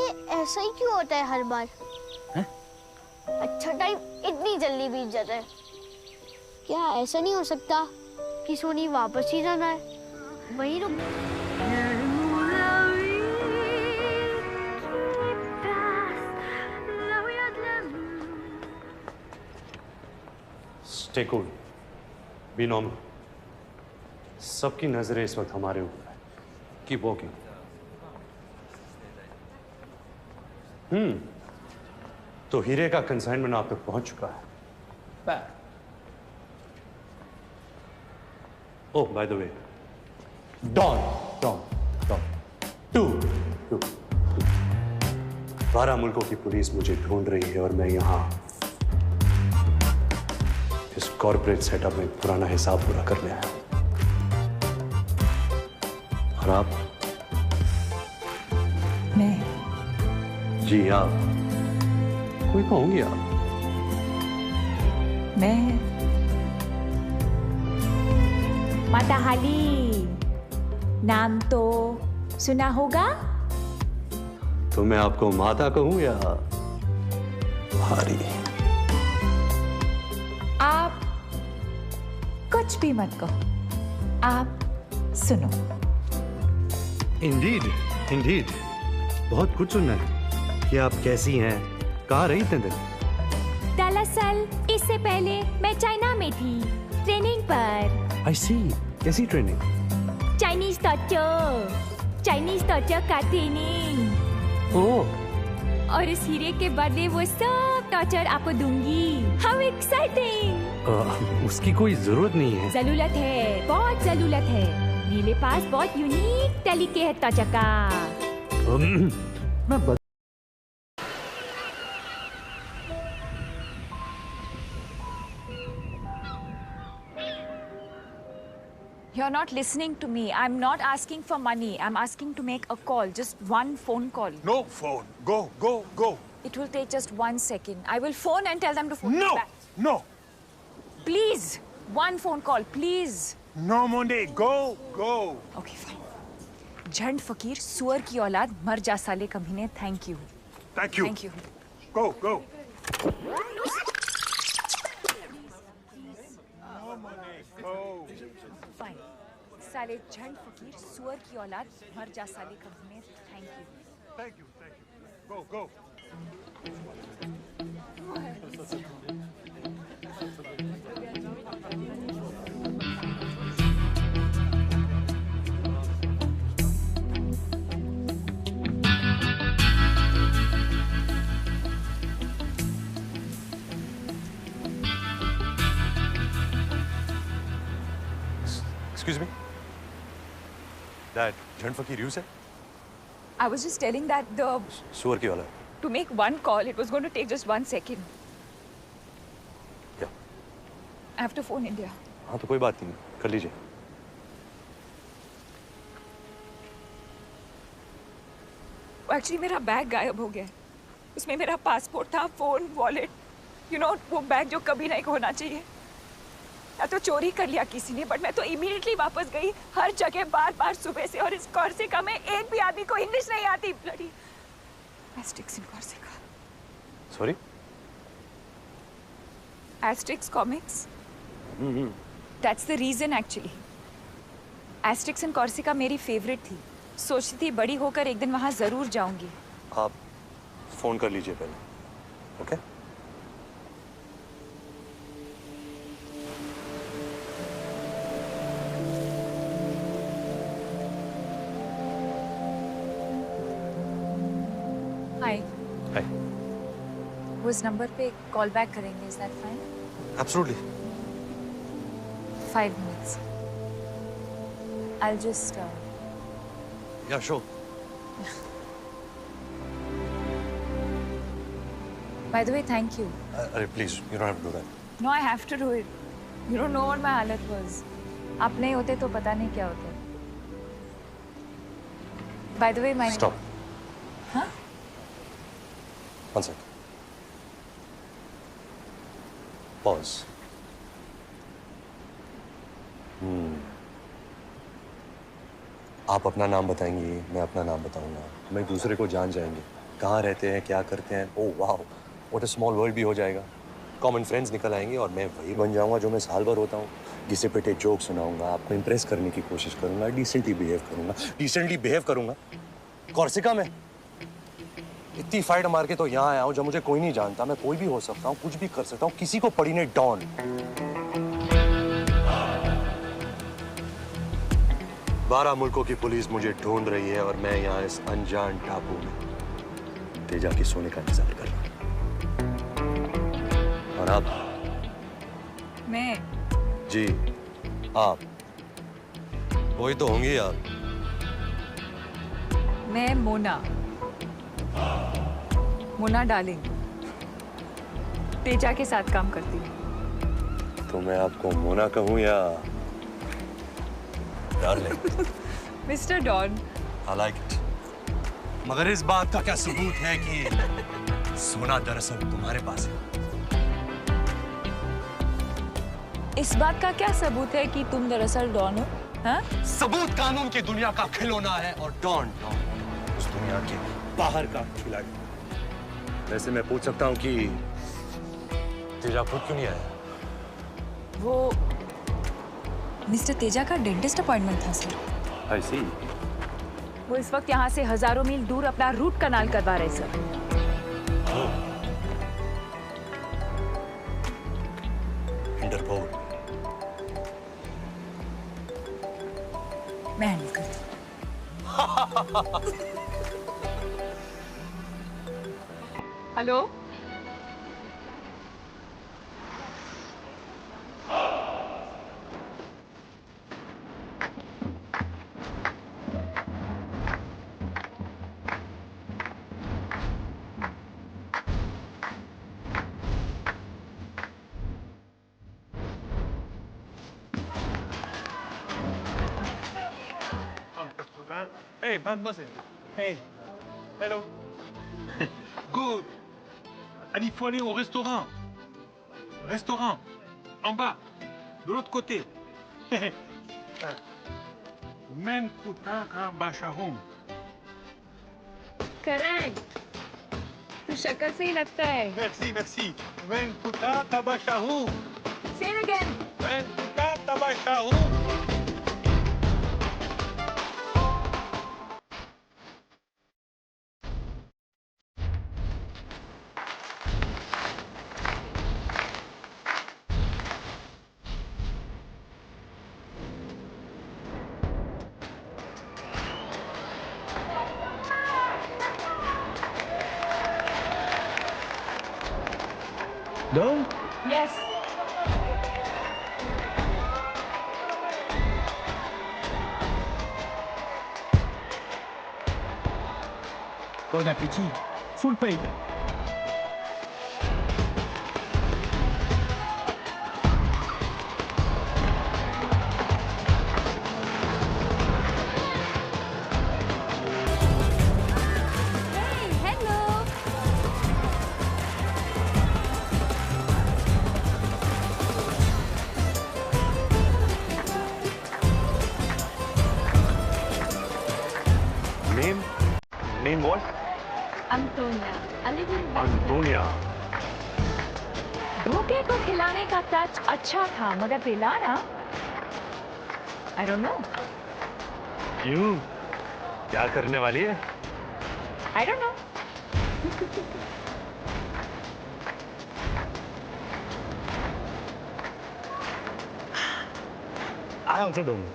ये ऐसा ही क्यों होता है हर बार? है? अच्छा टाइम इतनी जल्दी बीत जाता है। क्या ऐसा नहीं हो सकता कि सोनी वापस ही जाना है? वही रुक। Stay cool. Be normal. सबकी नजरें इस वक्त हमारे ऊपर है। Keep walking. तो हीरे का कंसाइनमेंट आप तक पहुंच चुका है। ओह, बाय द वे, डॉन 12 मुल्कों की पुलिस मुझे ढूंढ रही है और मैं यहां इस कॉर्पोरेट सेटअप में पुराना हिसाब पूरा करने आया हूं। और आप? मैं? जी आप। कोई तो होंगी आप। मैं माताहाली नाम तो सुना होगा? तो मैं आपको माता कहूं या भारी? आप कुछ भी मत कहो, आप सुनो। इंडीड बहुत कुछ सुनना है कि आप कैसी हैं, कहाँ रही इतने दिन? दरअसल इससे पहले मैं चाइना में थी ट्रेनिंग पर। आई सी। कैसी ट्रेनिंग? चाइनीज टॉर्चर का ट्रेनिंग। ओह। और इस हीरे के बदले वो सब टॉर्चर आपको दूंगी। How exciting! उसकी कोई जरूरत नहीं है। जरूरत है, बहुत जरूरत है। मेरे पास बहुत यूनिक तरीके है टॉर्चर का। मैं You're not listening to me. I'm not asking for money. I'm asking to make a call. Just one phone call. No phone. Go. It will take just 1 second. I will phone and tell them to phone No. me back. No. Please. One phone call, please. No, Monday. Go. Okay, fine. झंड फकीर सुअर की औलाद मर जा साले कमीने. Thank you. Thank you. Thank you. Go. Fine. साले झंड फकीर सुअर की औलाद मर जा साले कमीने. Thank you. Go. Excuse me? That झंड फकीर you said? I was just telling that सुअर की औलाद। to make one call, it was going to take just 1 second. Yeah. I have to phone India. हाँ तो कोई बात नहीं, कर लीजिए। एक्चुअली मेरा बैग गायब हो गया है। उसमें मेरा पासपोर्ट था, फोन, वॉलेट, वो बैग जो कभी नहीं खोना चाहिए। या तो चोरी कर लिया किसी ने, बट मैं तो इमीडिएटली वापस गई हर जगह बार सुबह से। और इस कॉर्सिका में एक भी आदमी को इंग्लिश नहीं आती। Bloody Asterix in Corsica. Sorry? Asterix comics. That's the reason actually. Asterix in Corsica मेरी फेवरेट थी। सोचती थी बड़ी होकर एक दिन वहां जरूर जाऊंगी। आप फोन कर लीजिए पहले, ओके? हाय। हाय। वो इस नंबर पे कॉल बैक करेंगे, is that fine? Absolutely. 5 minutes. I'll just Yeah, sure. By the way, thank you. Please, you don't have to do that. No, I have to do it. You don't know what my हालत was. आप नहीं होते तो पता नहीं क्या होता। By the way, my Stop. Huh? 1 second. Pause. आप अपना नाम बताएंगी, मैं अपना नाम बताऊंगा, हम एक दूसरे को जान जाएंगे। कहाँ रहते हैं, क्या करते हैं। ओह वाह, व्हाट अ स्मॉल वर्ल्ड भी हो जाएगा। कॉमन फ्रेंड्स निकल आएंगे और मैं वही बन जाऊंगा जो मैं साल भर होता हूँ। घिसे पिटे जोक सुनाऊंगा, आपको इंप्रेस करने की कोशिश करूंगा, डिसेंटली बिहेव करूंगा। कॉर्सिका में इतनी फाइट मार के तो यहाँ आया हूँ जब मुझे कोई नहीं जानता। मैं कोई भी हो सकता हूँ, कुछ भी कर सकता हूँ, किसी को पड़ी ने डॉन। बारह मुल्कों की पुलिस मुझे ढूंढ रही है और मैं यहाँ इस अनजान टापू में तेजा की सोने का इंतजार कर रहा हूँ। और आप? मैं जी आप वही तो होंगी आप। मैं मोना डार्लिंग तेजा के साथ काम करती हूँ। तो मैं आपको मोना कहूँ या darling? Mister Don. I like it. मगर इस बात का क्या सबूत है कि सोना दरअसल तुम्हारे पास है? इस बात का क्या सबूत है कि तुम दरअसल डॉन हो? हाँ? सबूत कानून की दुनिया का खिलौना है और डॉन उस दुनिया के बाहर का खिलाड़ी। वैसे मैं पूछ सकता हूँ कि तेजा खुद क्यों नहीं आया? वो मिस्टर तेजा का डेंटिस्ट अपॉइंटमेंट था सर। I see. वो इस वक्त यहाँ से हजारों मील दूर अपना रूट कनाल करवा रहे सर। इंटरपोल। मैं हैंडल करती हूँ। Hello, Hey, mademoiselle. Hey. Hello. Good. Il faut aller au restaurant. Restaurant. En bas. De l'autre côté. Men kutaka bashahum. Correct. तो शक्ल से ही लगता है। Merci, merci. Men kutaka bashahum. Say it again. Men kutaka bashahum. Done? Yes. Bon appétit. Full paid. Hey, hello. Name what? Antonia. A little bit. Antonia. धोखे को खिलाने का touch अच्छा था मगर पिलाना I don't know. क्यों? क्या करने वाली है? I don't know. I also don't know.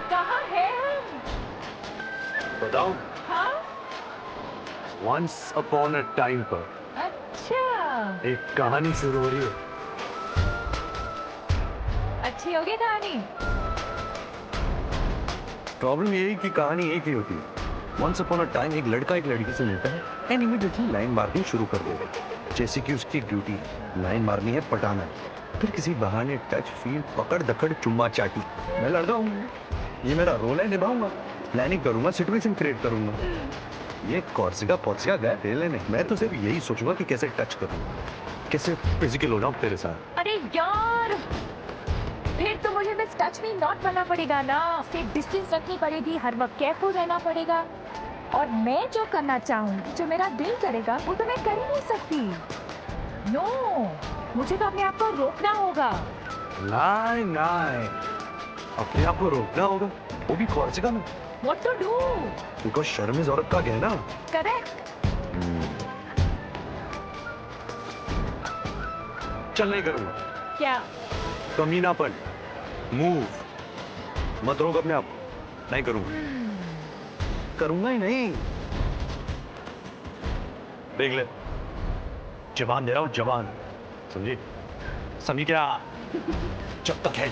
कहाँ है हम? बताओ? हाँ? Once upon a time पर अच्छा, एक कहानी शुरू हो रही है। अच्छी होगी कहानी। प्रॉब्लम यही कि कहानी एक ही होती है। Once upon a time एक लड़का एक लड़की से मिलता है एंड इमीडिएटली लाइन मारनी शुरू कर देता है। जैसे कि उसकी ड्यूटी लाइन मारनी है, पटाना है, फिर किसी बहाने टच फील पकड़ दकड़ चुम्मा चाटी। मैं लड़का हूँ, ये मेरा रोल है, निभाऊंगा, प्लानिंग करूंगा, सिचुएशन क्रिएट करूंगा। ये कॉर्सिका पॉर्सिका गए थे लेने, मैं तो सिर्फ यही सोचूंगा कि कैसे टच करूँ, कैसे फिजिकल हो जाऊं तेरे साथ। अरे यार, फिर तो मुझे बस टच में नॉट बनना पड़ेगा ना, फिर डिस्टेंस रखनी पड़ेगी, हर वक्त केयरफुल रहना पड़ेगा। और मैं जो करना चाहूँ, जो मेरा दिल करेगा, वो तो मैं कर ही नहीं सकती। नो, मुझे तो अपने आप को रोकना होगा। नहीं नहीं, अपने आप को रोकना होगा, वो भी कॉर्सिका में। What to do? बिकॉज शर्म इज औरत का गहना। Correct. चल नहीं करूंगा। क्या? कमीनापन, मूव, मत रोक अपने आप को, नहीं करूंगा, करूंगा ही नहीं। देख ले, जवान दे रहा हूं, जवान, समझी? समझी क्या? जब तक है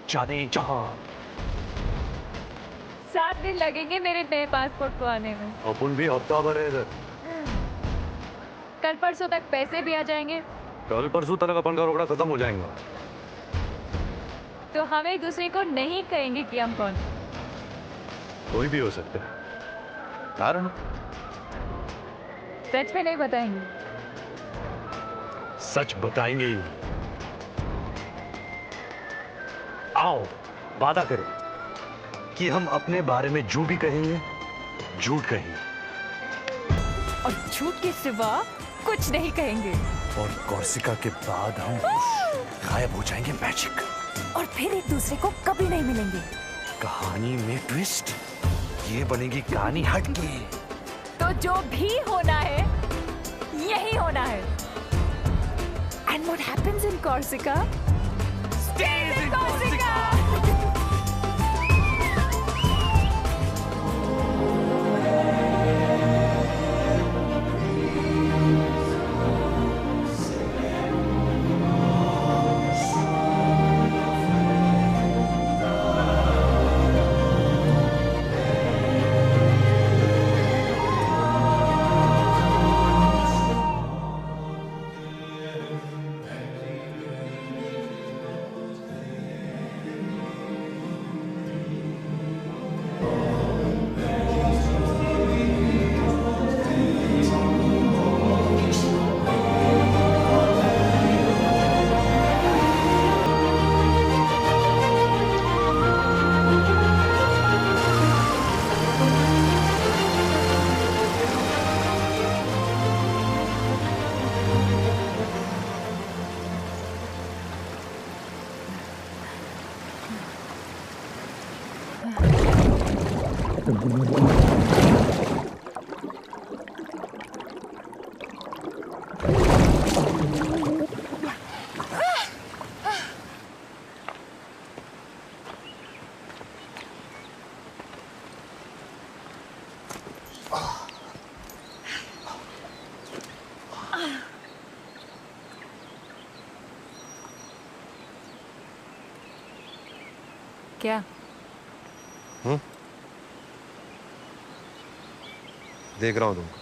जाने जहां। 7 दिन लगेंगे मेरे नए पासपोर्ट को आने में। अपन भी हफ्ता भर है इधर। कल परसों तक पैसे भी आ जाएंगे। कल परसों तक अपन का रोकड़ा खत्म हो जाएगा। तो हम एक दूसरे को नहीं कहेंगे कि हम कौन। कोई भी हो सकता है, कारण सच में नहीं बताएंगे। सच बताएंगे। आओ वादा करें कि हम अपने बारे में जो भी कहेंगे, झूठ कहेंगे। और झूठ के सिवा कुछ नहीं कहेंगे। और कॉर्सिका के बाद हम गायब हो जाएंगे, मैजिक। और फिर एक दूसरे को कभी नहीं मिलेंगे। कहानी में ट्विस्ट, ये बनेगी कहानी हटके। तो जो भी होना है, यही होना है। And what happens in Corsica stays in Corsica. क्या? देख रहा हूं तुमको।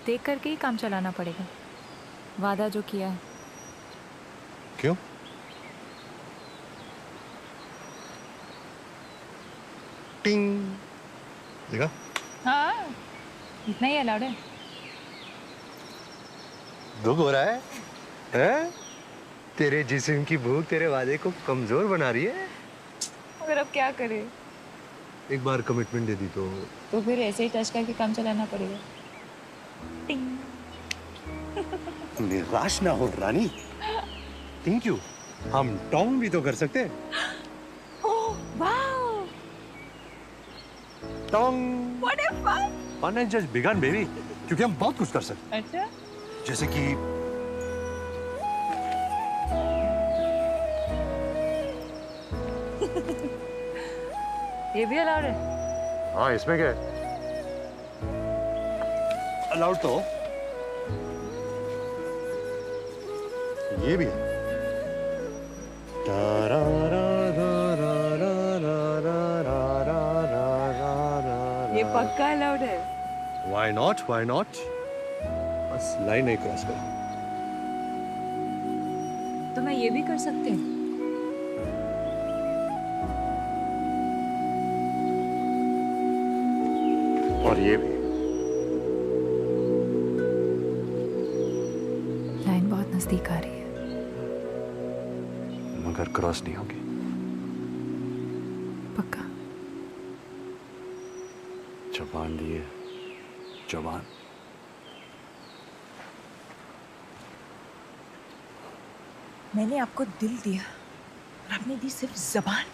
देख करके ही काम चलाना पड़ेगा, वादा जो किया है। क्यों? टिंग देखा? हाँ, इतना ही अलाउड है। दुख हो रहा है? हैं? तेरे जिस्म की भूख तेरे वादे को कमजोर बना रही है। मगर अब क्या करे? एक बार कमिटमेंट दे दी तो फिर ऐसे ही टच करके काम चलाना पड़ेगा। टिंग। निराश ना हो रानी। Thank you. हम टॉन्ग भी तो कर सकते हैं। ओह वाओ, टॉन्ग। What a fun. Fun has just begun baby, क्योंकि हम बहुत कुछ कर सकते हैं। अच्छा, जैसे कि ये भी अलाउड है? हाँ, इसमें क्या है? अलाउड तो ये भी है। ये पक्का अलाउड है। Why not? Why not? बस लाइन नहीं क्रॉस कर। तो मैं ये भी कर सकते हैं। और ये भी। लाइन बहुत नजदीक आ रही है। मगर क्रॉस नहीं होगी। पक्का? जबान दिए, जबान। मैंने आपको दिल दिया और आपने दी सिर्फ जबान।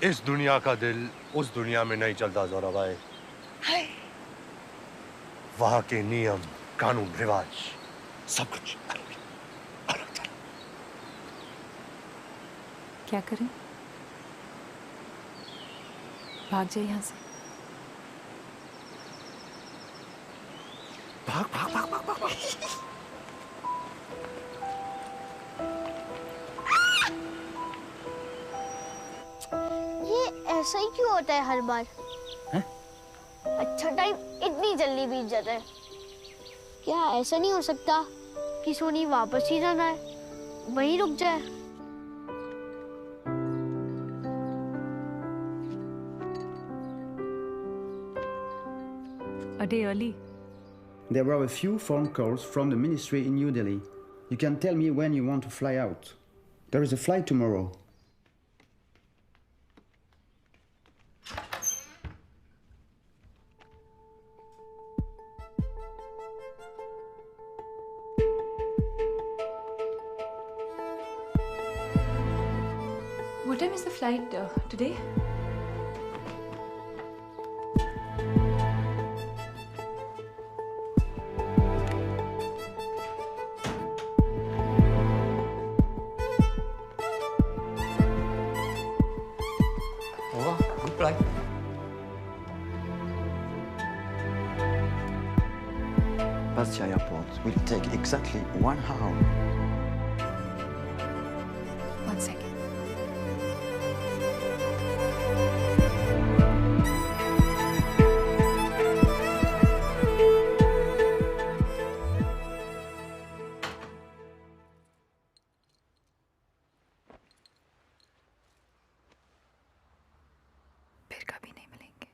इस दुनिया का दिल उस दुनिया में नहीं चलता जोरा भाई। हाय। वहां के नियम, कानून, रिवाज, सब कुछ अलग था। क्या करें? भाग जाए यहाँ से। भाग भाग भाग भाग भाग, भाग। ये ऐसा ही क्यों होता है हर बार? अच्छा टाइम इतनी जल्दी बीत जाता है। क्या ऐसा नहीं हो सकता कि सोनी वापस ही जाना है, वहीं रुक जाए? A day early. There were a few phone calls from the ministry in New Delhi. You can tell me when you want to fly out. There is a flight tomorrow. What time is the flight today? Bastia Airport will take exactly 1 hour. 1 second. फिर कभी नहीं मिलेंगे।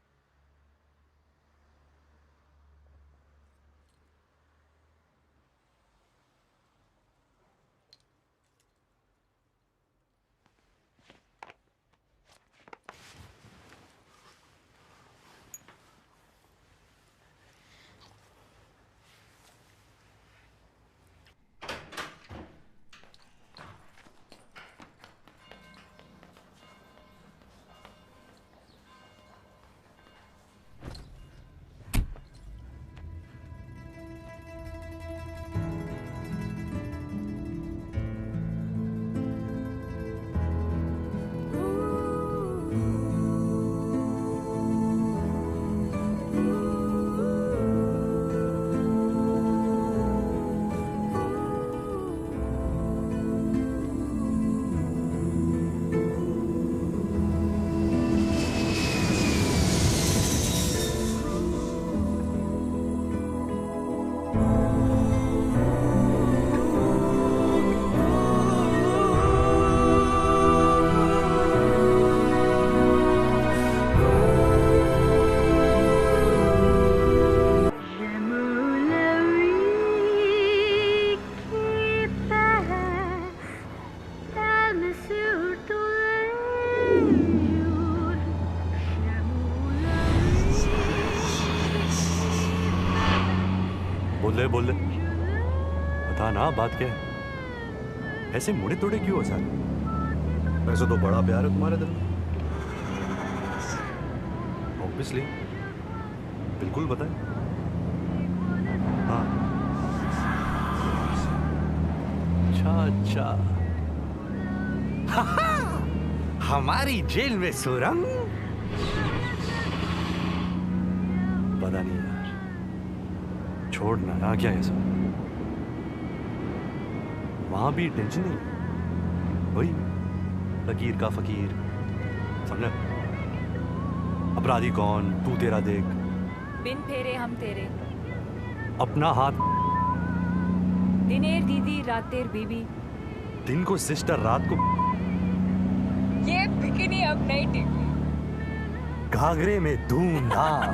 बोल ले बता ना, बात क्या है? ऐसे मुड़े तोड़े क्यों हो सारे? वैसे तो बड़ा प्यार है तुम्हारे दिल में। ऑब्वियसली, बिल्कुल बताए। हाँ, अच्छा हमारी जेल में सुरंग? पता नहीं यार, छोड़ना आ क्या है सब। वहां भी टेंशन नहीं, वही लकीर का फकीर, समझा? अपराधी कौन, तू तेरा देख, बिन फेरे हम तेरे, अपना हाथ दिनेर दीदी रातेर बीबी, दिन को सिस्टर, रात को ये बिकिनी अब नहीं टिकी। घाघरे में धूमधाम।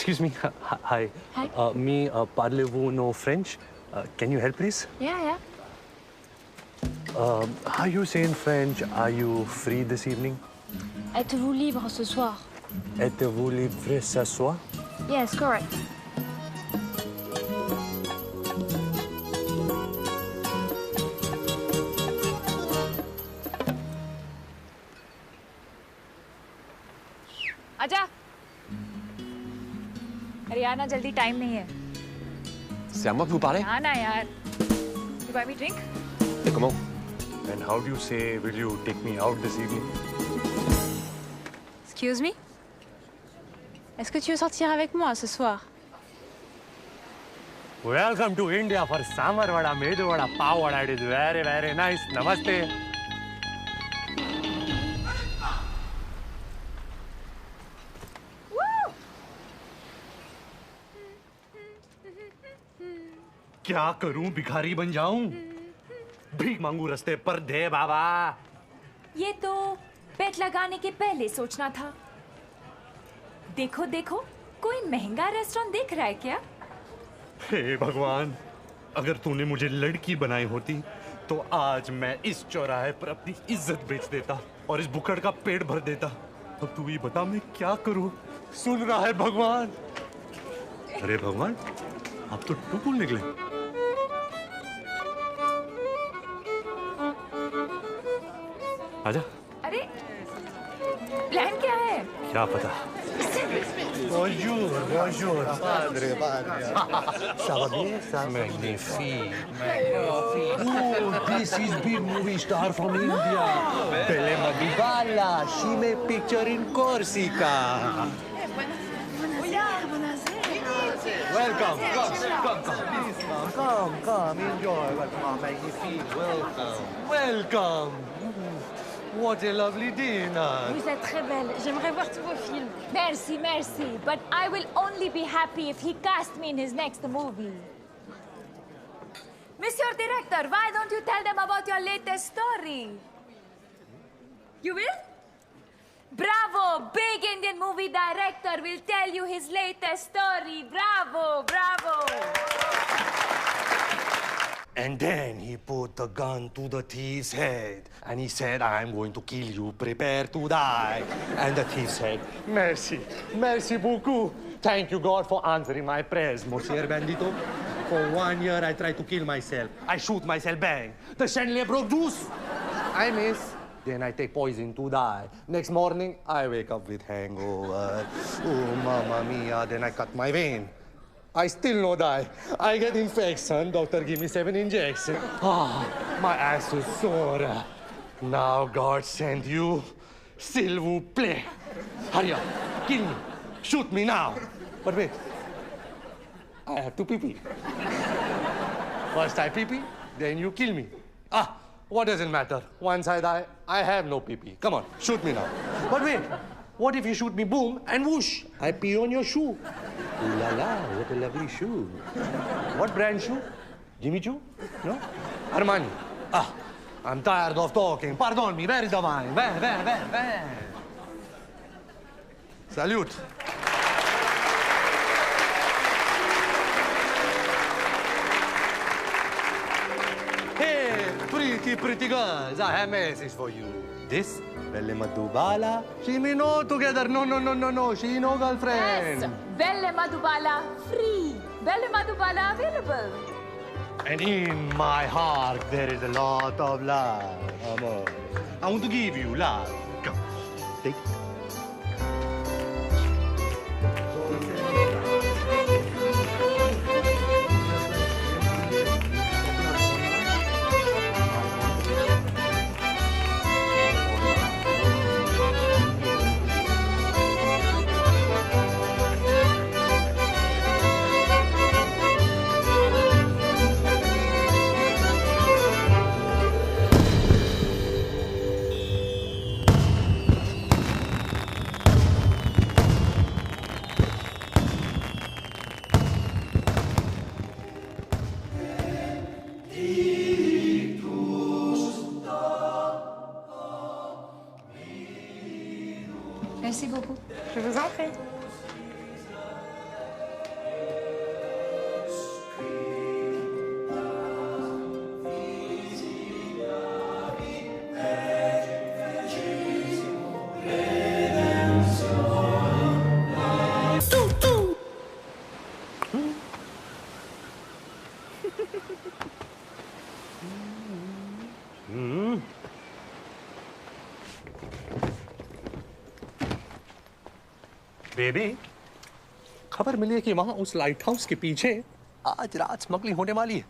Excuse me. Hi. Hi. Me, parlez-vous no French? Can you help, please? Yeah. How you say in French, are you free this evening? Êtes-vous libre ce soir? Êtes-vous libre ce soir? Yes, correct. आजा। अरे आना जल्दी, time नहीं है। C'est à moi que vous parlez? आना यार। You buy me drink? Et comment? And how do you say, will you take me out this evening? Excuse me? Est-ce que tu veux sortir avec moi ce soir? Welcome to India for sambar vada, medu vada, pav vada. It is very, very nice. Namaste. क्या करूं, भिखारी बन जाऊं? भीख मांगू रस्ते पर, दे बाबा। ये तो पेट लगाने के पहले सोचना था। देखो देखो, कोई महंगा रेस्टोरेंट देख रहा है क्या? हे भगवान, अगर तूने मुझे लड़की बनाई होती तो आज मैं इस चौराहे पर अपनी इज्जत बेच देता और इस बुकड़ का पेट भर देता। अब तू ही बता मैं क्या करूं? सुन रहा है भगवान? अरे भगवान, आप तो टुकुल निकले। आजा। अरे प्लान क्या है? क्या पता। Bonjour, bonjour. Padre. Ça va bien, ça? Magnifique. Oh, this is big movie star from India. Pele Madivalla. She made picture in Corsica. Welcome. Come. Enjoy. Welcome. Magnifique. Welcome. What a lovely dinner. Vous êtes très belle. J'aimerais voir tous vos films. Merci, merci. But I will only be happy if he casts me in his next movie. Monsieur Director, why don't you tell them about your latest story? You will? Bravo! Big Indian movie director will tell you his latest story. Bravo, bravo. And then he put the gun to the thief's head. And he said, I'm going to kill you. Prepare to die. And the thief said, Merci. Merci beaucoup. Thank you, God, for answering my prayers, Monsieur Bandito. For 1 year, I tried to kill myself. I shoot myself, bang. The chandelier broke loose. I miss. Then I take poison to die. Next morning, I wake up with hangover. Oh, mamma mia. Then I cut my vein. I still no die. I get infection. Doctor give me 7 injections. Ah, my ass is sore. Now God sent you. S'il vous plaît. Hurry up. Kill me. Shoot me now. But wait. I have to pee-pee. First I pee-pee, then you kill me. Ah, what does it matter? Once I die, I have no pee-pee. Come on, shoot me now. But wait, what if you shoot me boom and whoosh? I pee on your shoe. Ooh la la, what a lovely shoe. What brand shoe? Jimmy Choo? No? Armani. Ah, I'm tired of talking. Pardon me, where is the wine? Where? Salute. Hey, pretty girls, I have a message for you. This, Belle Madhubala, she me no together. No, she no girlfriend. Yes, Belle Madhubala free. Belle Madhubala available. And in my heart, there is a lot of love, amor. I want to give you love. Come, take it. Merci beaucoup. Je vous en prie. Baby, खबर मिली है कि वहां उस light house के पीछे आज रात smuggling होने वाली है।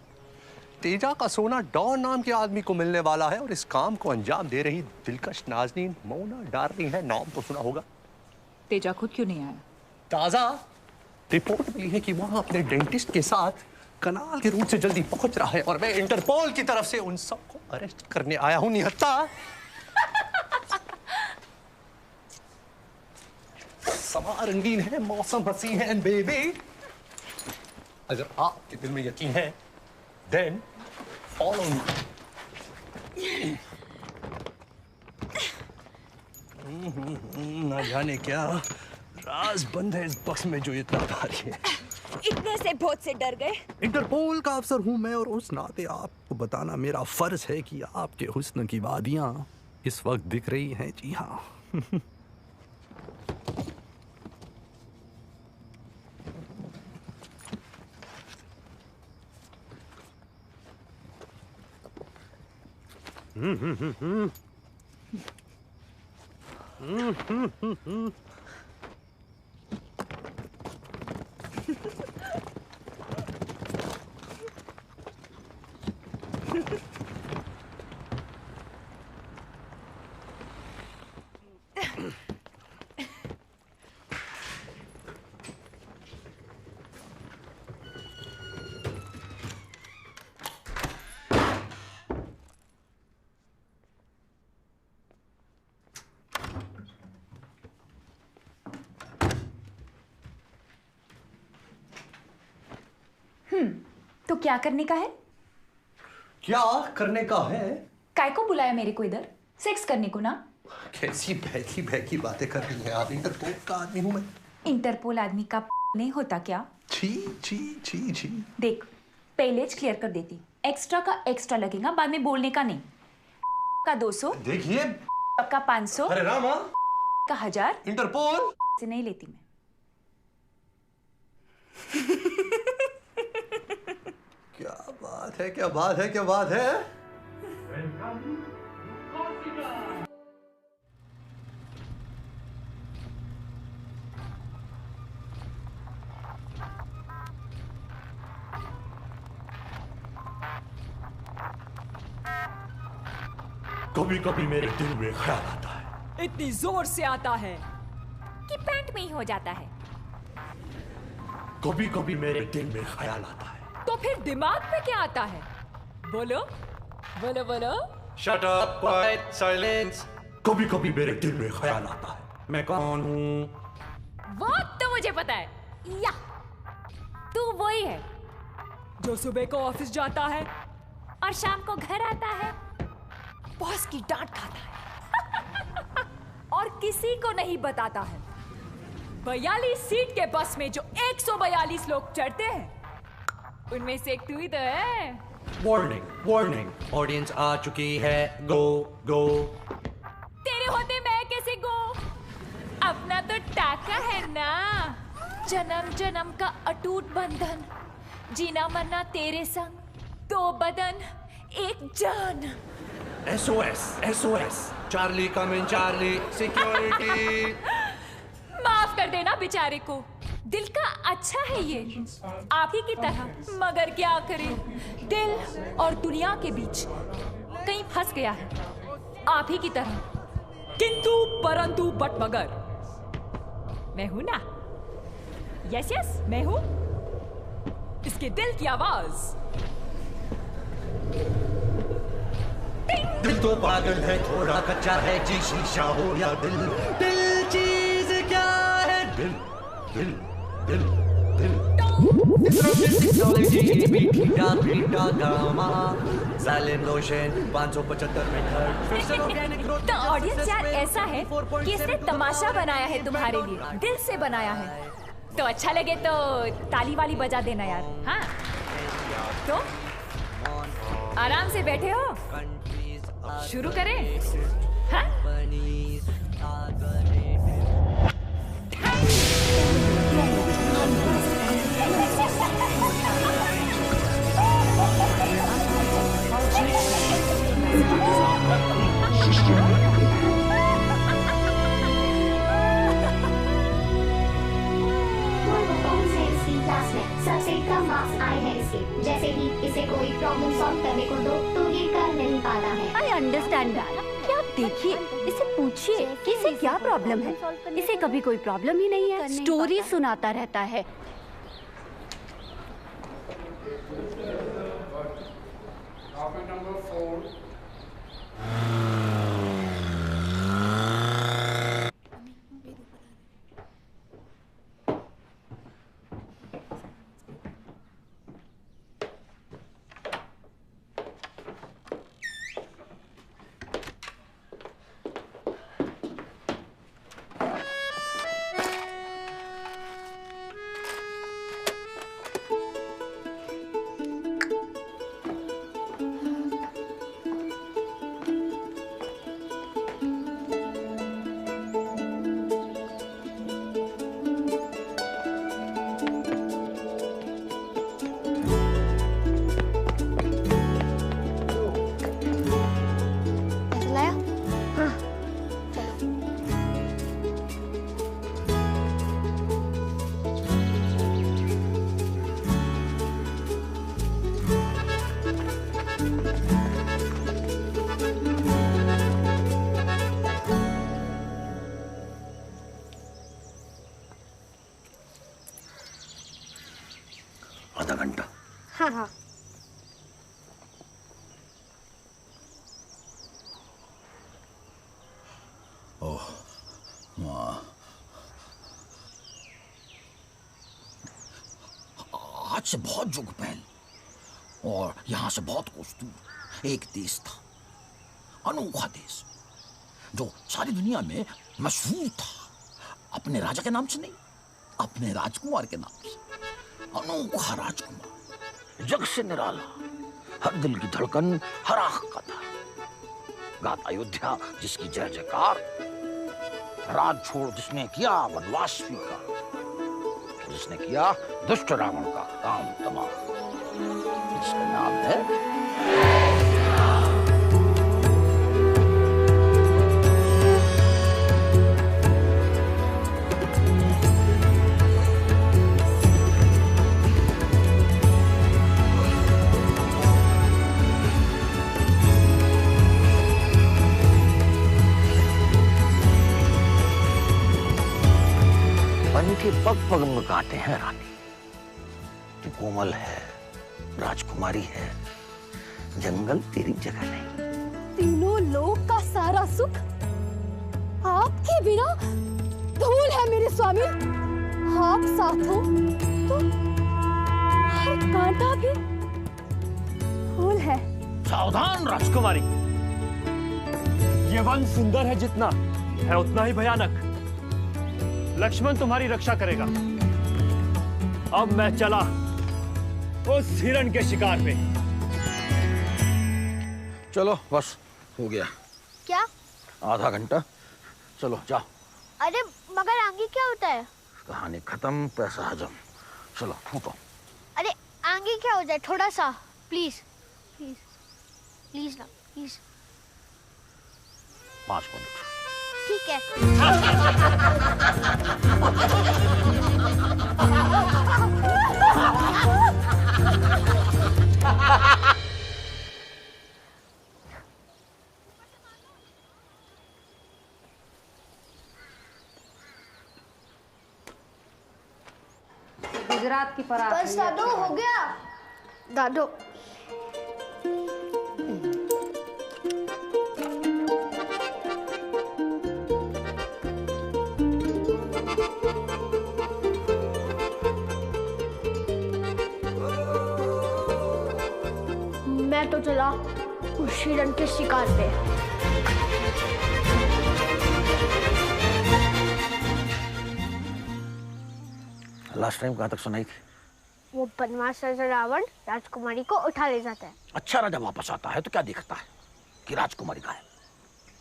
तेजा का सोना डॉन नाम के आदमी को मिलने वाला है और इस काम को अंजाम दे रही दिलकश नाज़नीन मोना डार्लिंग है। नाम तो सुना होगा। तेजा खुद क्यों नहीं आया? ताजा रिपोर्ट मिली है कि वहां अपने डेंटिस्ट के साथ कनाल के रूट से जल्दी पहुंच रहा है और मैं इंटरपोल की तरफ से उन सबको अरेस्ट करने आया हूं। निहत्ता, समा रंगीन है, मौसम हसीन है। एंड बेबी, अगर आपके दिल में यकीन है, then follow me. ना जाने क्या राज बंद है इस बक्स में जो इतना भारी है। इतने से बहुत से डर गए। इंटरपोल का अफसर हूं मैं और उस नाते आपको बताना मेरा फर्ज है कि आपके हुस्न की वादियां इस वक्त दिख रही हैं। जी हाँ। तो क्या करने का है? क्या करने का है? काय को बुलाया मेरे को इधर? सेक्स करने को ना? कैसी बहकी बहकी बातें कर रही हैं आप? इंटरपोल का आदमी हूं मैं। इंटरपोल आदमी का नहीं होता क्या? छी छी छी छी। देख, पहले क्लियर कर देती, एक्स्ट्रा का एक्स्ट्रा लगेगा, बाद में बोलने का नहीं। का 200 देखिए का 500 अरे रामा का 1000 इंटरपोल से नहीं लेती मैं। क्या बात है, क्या बात है, क्या बात है। कभी कभी मेरे दिल में ख्याल आता है। इतनी जोर से आता है कि पैंट में ही हो जाता है। कभी कभी मेरे दिल में ख्याल आता है। तो फिर दिमाग पे क्या आता है? बोलो बोलो बोलो। Shut up, quiet, silence. कभी कभी मेरे दिल में ख्याल आता है, मैं कौन हूँ? वो तो मुझे पता है, या तू वही है जो सुबह को ऑफिस जाता है और शाम को घर आता है, बॉस की डांट खाता है और किसी को नहीं बताता है। 42 सीट के बस में जो 142 लोग चढ़ते हैं, उनमें से एक तू ही तो है। वार्निंग वार्निंग, ऑडियंस आ चुकी है, गो गो। तेरे होते मैं कैसे गो? अपना तो टाका है ना, जन्म जन्म का अटूट बंधन, जीना मरना तेरे संग, 2 बदन 1 जान। SOS SOS, चार्ली कम इन, चार्ली सिक्योरिटी। माफ कर देना बेचारे को, दिल का अच्छा है ये, आप ही की तरह, मगर क्या करे, दिल और दुनिया के बीच कहीं फंस गया है, आप ही की तरह। किंतु परंतु बट मगर मैं हूं ना। यस यस, मैं हूं इसके दिल की आवाज। दिल तो पागल है, थोड़ा कच्चा है, जी शीशा हो या दिल। दिल चीज क्या है? दिल दिल दिल दिल। Technology beta gamma, silent lotion 575 metre. तो ऑडियंस यार ऐसा है कि इसने तमाशा बनाया है तुम्हारे लिए, दिल से बनाया है। तो अच्छा लगे तो ताली वाली बजा देना यार। हाँ तो आराम से बैठे हो, शुरू करें? हाँ? सबसे कम मार्क्स आए हैं इसके। जैसे ही इसे कोई प्रॉब्लम सॉल्व करने को दो तो ये कर नहीं पाता है। I understand that. क्या आप देखिए, इसे पूछिए कि इसे क्या प्रॉब्लम है। इसे कभी कोई प्रॉब्लम ही नहीं है, स्टोरी सुनाता रहता है। आधा घंटा। हाँ हाँ। ओह माँ, आज से बहुत जुग पहल। और यहाँ से बहुत कुछ दूर एक देश था, अनोखा देश, जो सारी दुनिया में मशहूर था। अपने राजा के नाम से नहीं, अपने राजकुमार के नाम से। अनोखा राजकुमार, जग से निराला, हर दिल की धड़कन हर आंख का था। गाता अयोध्या जिसकी जय जयकार, राज छोड़ जिसने किया वनवास स्वीकार, जिसने किया दुष्ट रावण का काम तमाम, जिसका नाम है के पग पग में काटे हैं रानी। तू कोमल है, राजकुमारी है, जंगल तेरी जगह नहीं। तीनों लोक का सारा सुख आपके बिना धूल है मेरे स्वामी। आप साथ हो तो हर कांटा भी फूल है। सावधान राजकुमारी, ये वन सुंदर है जितना है उतना ही भयानक। लक्ष्मण तुम्हारी रक्षा करेगा। अब मैं चला उस हिरण के शिकार पे। चलो बस हो गया। क्या? आधा घंटा। चलो जाओ। अरे मगर आगे क्या होता है? कहानी खत्म, पैसा हजम। चलो फूटो। अरे आगे क्या हो जाए? थोड़ा सा प्लीज प्लीज प्लीज ना प्लीज। 5 मिनट। ठीक है। गुजरात की परात। बस दादो हो गया। दादो मैं तो चला उस हिरण के शिकार पे। लास्ट टाइम कहाँ तक सुनाई थी? वो बनवास राजा रावण राजकुमारी को उठा ले जाता है। अच्छा राजा वापस आता है तो क्या दिखता है कि राजकुमारी का है।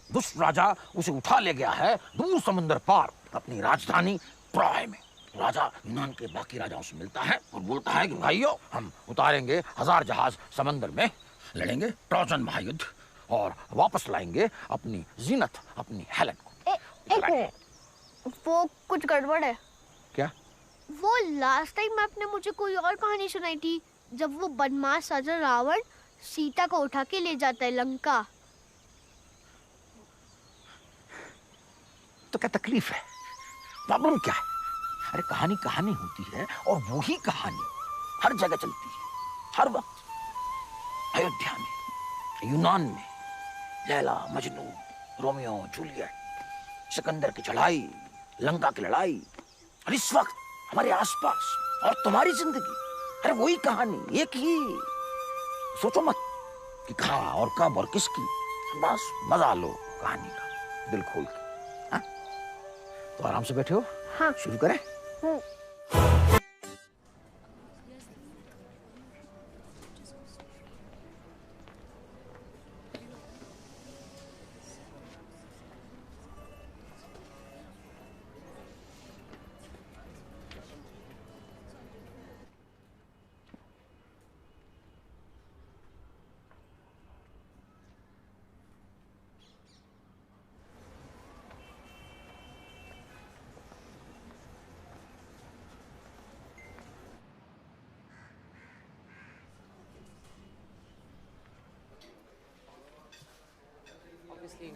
दुष्ट राजा उसे उठा ले गया है दूर समुद्र पार अपनी राजधानी प्राय में। राजा यूनान के बाकी राजाओं से मिलता है और बोलता है कि भाइयों, हम उतारेंगे 1000 जहाज समंदर में, लड़ेंगे ट्रोजन महायुद्ध और वापस लाएंगे अपनी जीनत, अपनी हेलेन को। एक मिनट, वो कुछ गड़बड़ है। क्या? वो लास्ट टाइम आपने मुझे कोई और कहानी सुनाई थी जब वो बनवास राजा रावण सीता को उठा के ले जाता है लंका। तो क्या तकलीफ है? प्रॉब्लम क्या है? अरे कहानी कहानी होती है और वही कहानी हर जगह चलती है, हर वक्त। अयोध्या में, यूनान में, लैला मजनू, रोमियो जूलियट, सिकंदर की चढ़ाई, लंका की लड़ाई, और इस वक्त हमारे आसपास और तुम्हारी जिंदगी, अरे वही कहानी, एक ही। सोचो मत कि कहाँ और कब और किसकी, बस मजा लो कहानी का दिल खोल के। हाँ? तो आराम से बैठे हो? हाँ। शुरू करें?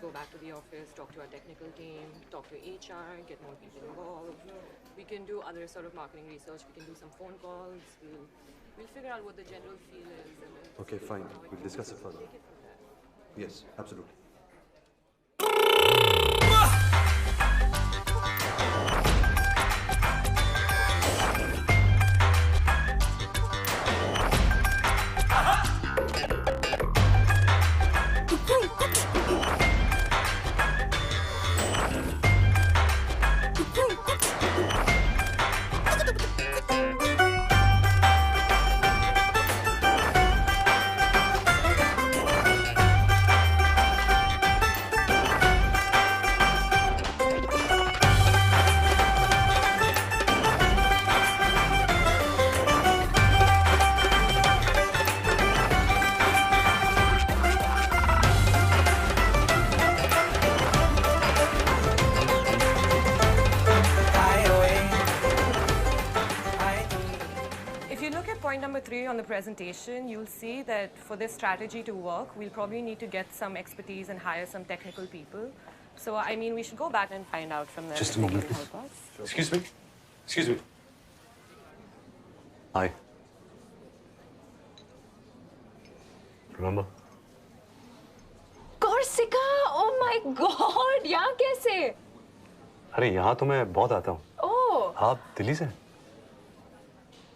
Go back to the office, talk to our technical team, talk to HR, get more people involved. We can do other sort of marketing research. We can do some phone calls. We'll figure out what the general feel is. And then Okay, fine. We'll discuss it further. Yes, absolutely. presentation, you'll see that for this strategy to work, we'll probably need to get some expertise and hire some technical people. So, I mean, we should go back and find out from them. Just a if they moment, can please. help us. Excuse me. Excuse me. Hi. Remember? Corsica, oh my God, यहाँ कैसे? अरे यहाँ तो मैं बहुत आता हूँ। ओह। आप दिल्ली से?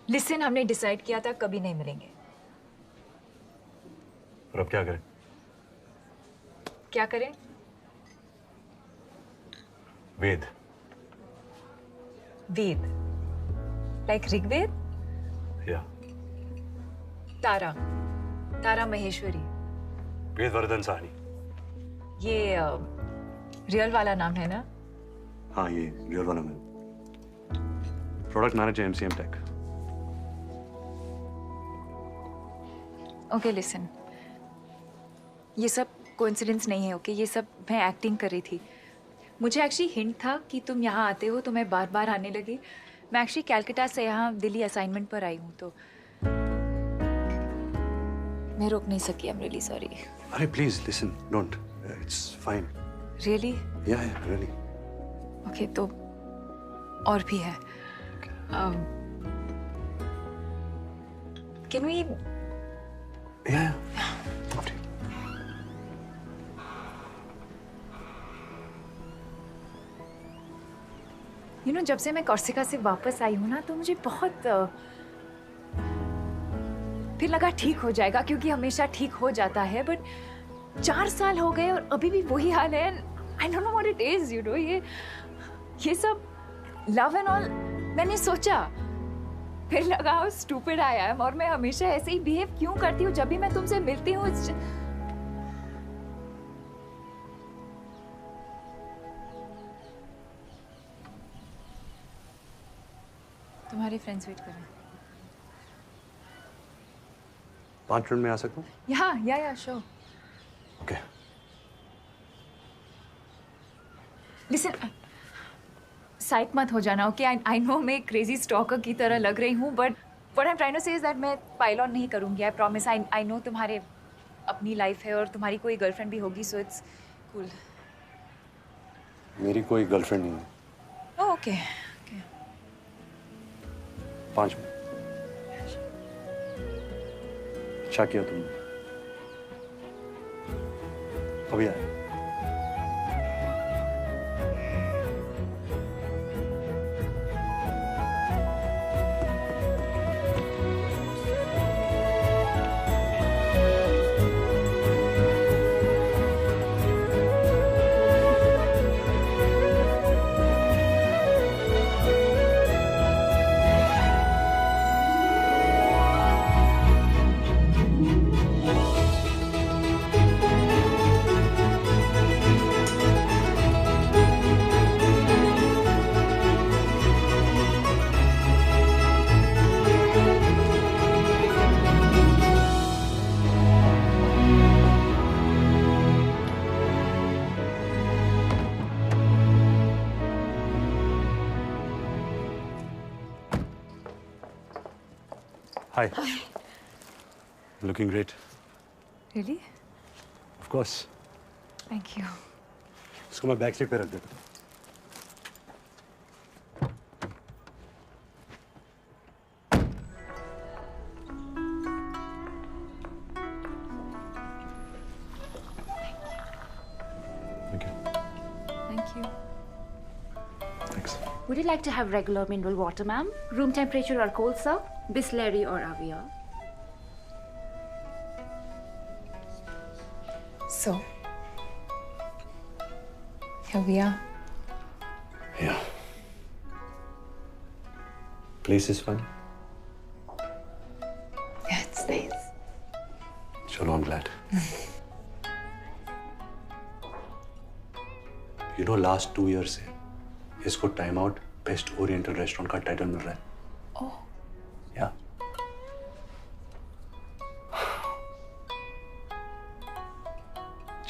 लिसन, हमने डिसाइड किया था कभी नहीं मिलेंगे। और अब क्या करें? क्या करें? वेद। वेद, लाइक ऋग्वेद? या। तारा, तारा महेश्वरी। वेद वर्धन साहनी। ये रियल वाला नाम है ना? हाँ, ये रियल वाला मैं। Product manager MCM tech. Okay listen, ये सब कोइंसिडेंस नहीं है। ओके, ये सब मैं एक्टिंग कर रही थी। मुझे एक्चुअली हिंट था कि तुम यहाँ आते हो तो मैं बार बार आने लगी। मैं एक्चुअली कैलकाटा से यहाँ दिल्ली असाइनमेंट पर आई हूँ, तो मैं रोक नहीं सकी। I am really sorry. अरे please listen, don't, it's fine. Really? Yeah really. Okay, तो और भी है। Can we? Yeah. You know, जब से मैं कॉर्सिका से वापस आई हूँ ना, तो मुझे बहुत फिर लगा ठीक हो जाएगा, क्योंकि हमेशा ठीक हो जाता है। बट 4 साल हो गए और अभी भी वही हाल है। I don't know what it is, you know. ये सब लव एंड ऑल मैंने सोचा, फिर लगा हाउ स्टूपिड आई एम, और मैं हमेशा ऐसे ही बिहेव क्यों करती हूँ जब भी मैं तुमसे मिलती हूँ। तुम्हारे फ्रेंड्स वेट कर रहे हैं। 5 मिनट में आ सकता हूँ? या श्योर। ओके। लिसन, साइक मत हो जाना, ओके? आई नो मैं क्रेजी स्टॉकर की तरह लग रही हूँ, but what I am trying to say is that मैं पाइल ऑन नहीं करूँगी। I promise. आई नो तुम्हारे अपनी लाइफ है और तुम्हारी कोई गर्लफ्रेंड भी होगी, सो इट्स कूल। मेरी कोई गर्लफ्रेंड नहीं है। ओह, ओके। 5 मिनट। अच्छा किया तुमने, अभी आए। Hi. Looking great. Really? Of course. Thank you. इसको मैं बैक सीट पे रख देता हूँ। Thank you. Thanks. Would you like to have regular mineral water, ma'am? Room temperature or cold, sir? Bisleri or Avia? So, here we are. Yeah. Place is fun. Yeah, it's nice. Chalo, I'm glad. You know, last 2 years से इसको time out best oriental restaurant का title मिल रहा है। Oh. Yeah.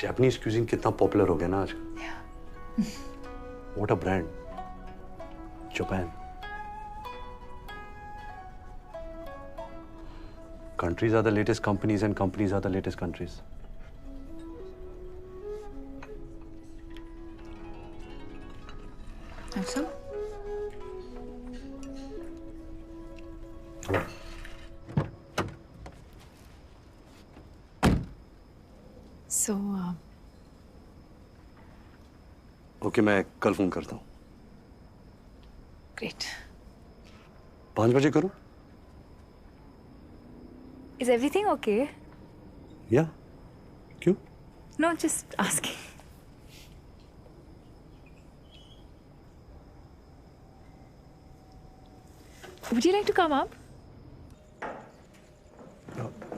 Japanese cuisine कितना popular हो गया ना आजकल। What a brand. Japan. Countries are the latest companies and companies are the latest countries. Have some? So, okay, मैं कल फोन करता हूँ। great. 5 बजे करूँ? Is everything okay? या? क्यों? No, just asking. Would you like to come up?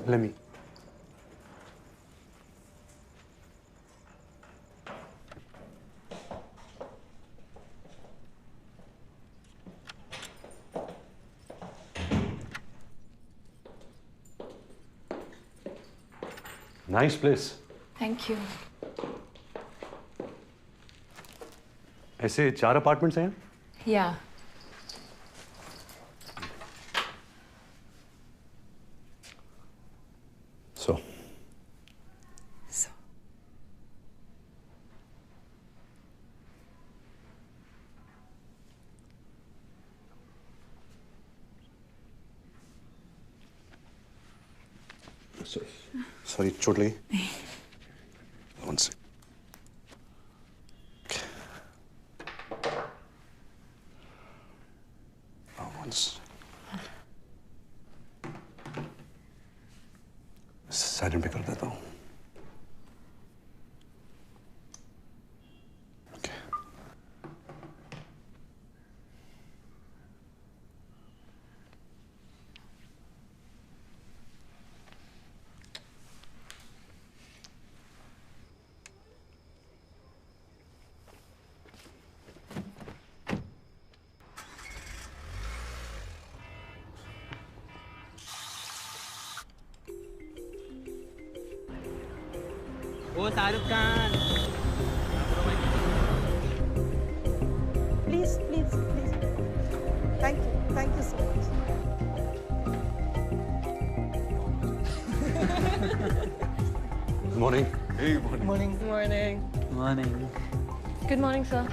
Let me. Nice place. Thank you. ऐसे 4 apartments हैं? Yeah. So. Sorry, चोट लगी? One sec. साइलेंट पे कर देता हूँ। ओ Shahrukh Khan Please, please, please. Thank you so much. Morning. Hey, morning. Morning. Morning. Good morning, sir.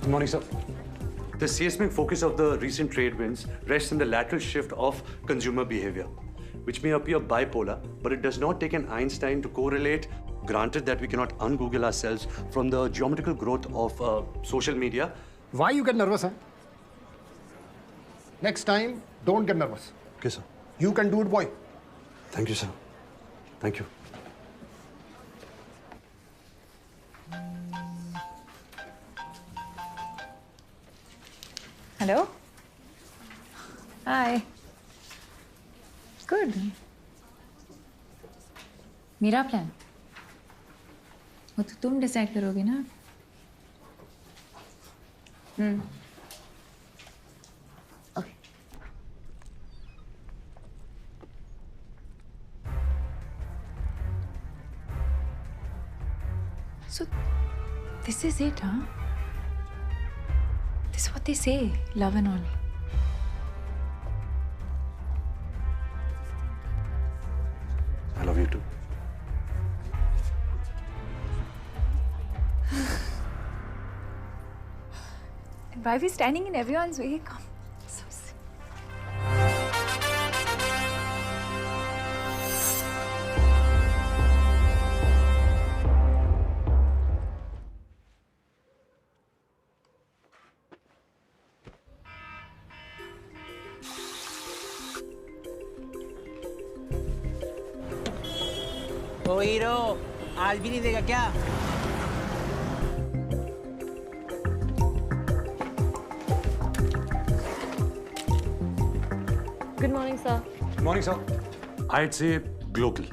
Good morning, sir. The seismic focus of the recent trade winds rests in the lateral shift of consumer behavior, which may appear bipolar, but it does not take an Einstein to correlate. Granted that we cannot un-Google ourselves from the geometrical growth of social media. Why you get nervous, huh? Next time, don't get nervous. Okay, sir. You can do it, boy. Thank you, sir. Thank you. Hello? Hi. Good. मेरा plan वो तो तुम decide करोगे ना। Okay. So this is it, huh? This is what they say, love and all. I love you too. And why are we standing in everyone's way? Come. So sick. O hero आज भी नहीं देगा क्या? Good morning, sir. Morning, sir. I'd say global.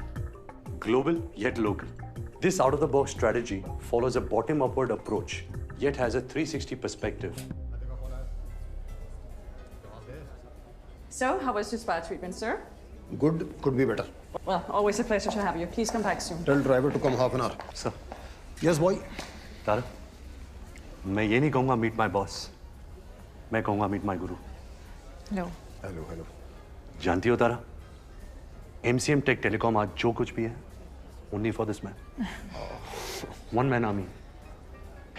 Global, yet local. This out-of-the-box strategy follows a bottom-upward approach, yet has a 360 perspective. So, how was your spa treatment, sir? Good, could be better. Well, always a pleasure to have you. Please come back soon. Tell driver to come half an hour. Sir. Yes, boy. Tara, मैं ये नहीं कहूँगा meet my boss. मैं कहूँगा meet my guru. Hello. Hello, hello. जानती हो तारा, MCM Tech Telecom आज जो कुछ भी है, only for this man. One man army.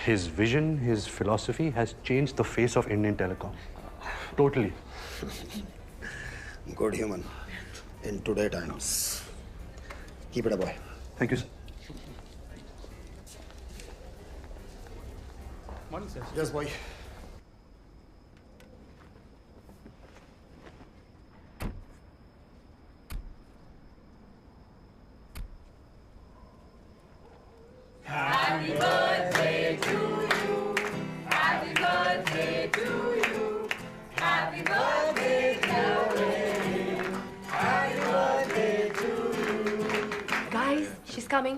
His vision, his philosophy has changed the face of Indian telecom. Totally. Good human. In today times. Keep it up, boy. Thank you, sir. Morning, sir. Yes, boy. Happy birthday to you. Happy birthday to you. Happy birthday, Karen. Happy birthday to you. Guys, she's coming.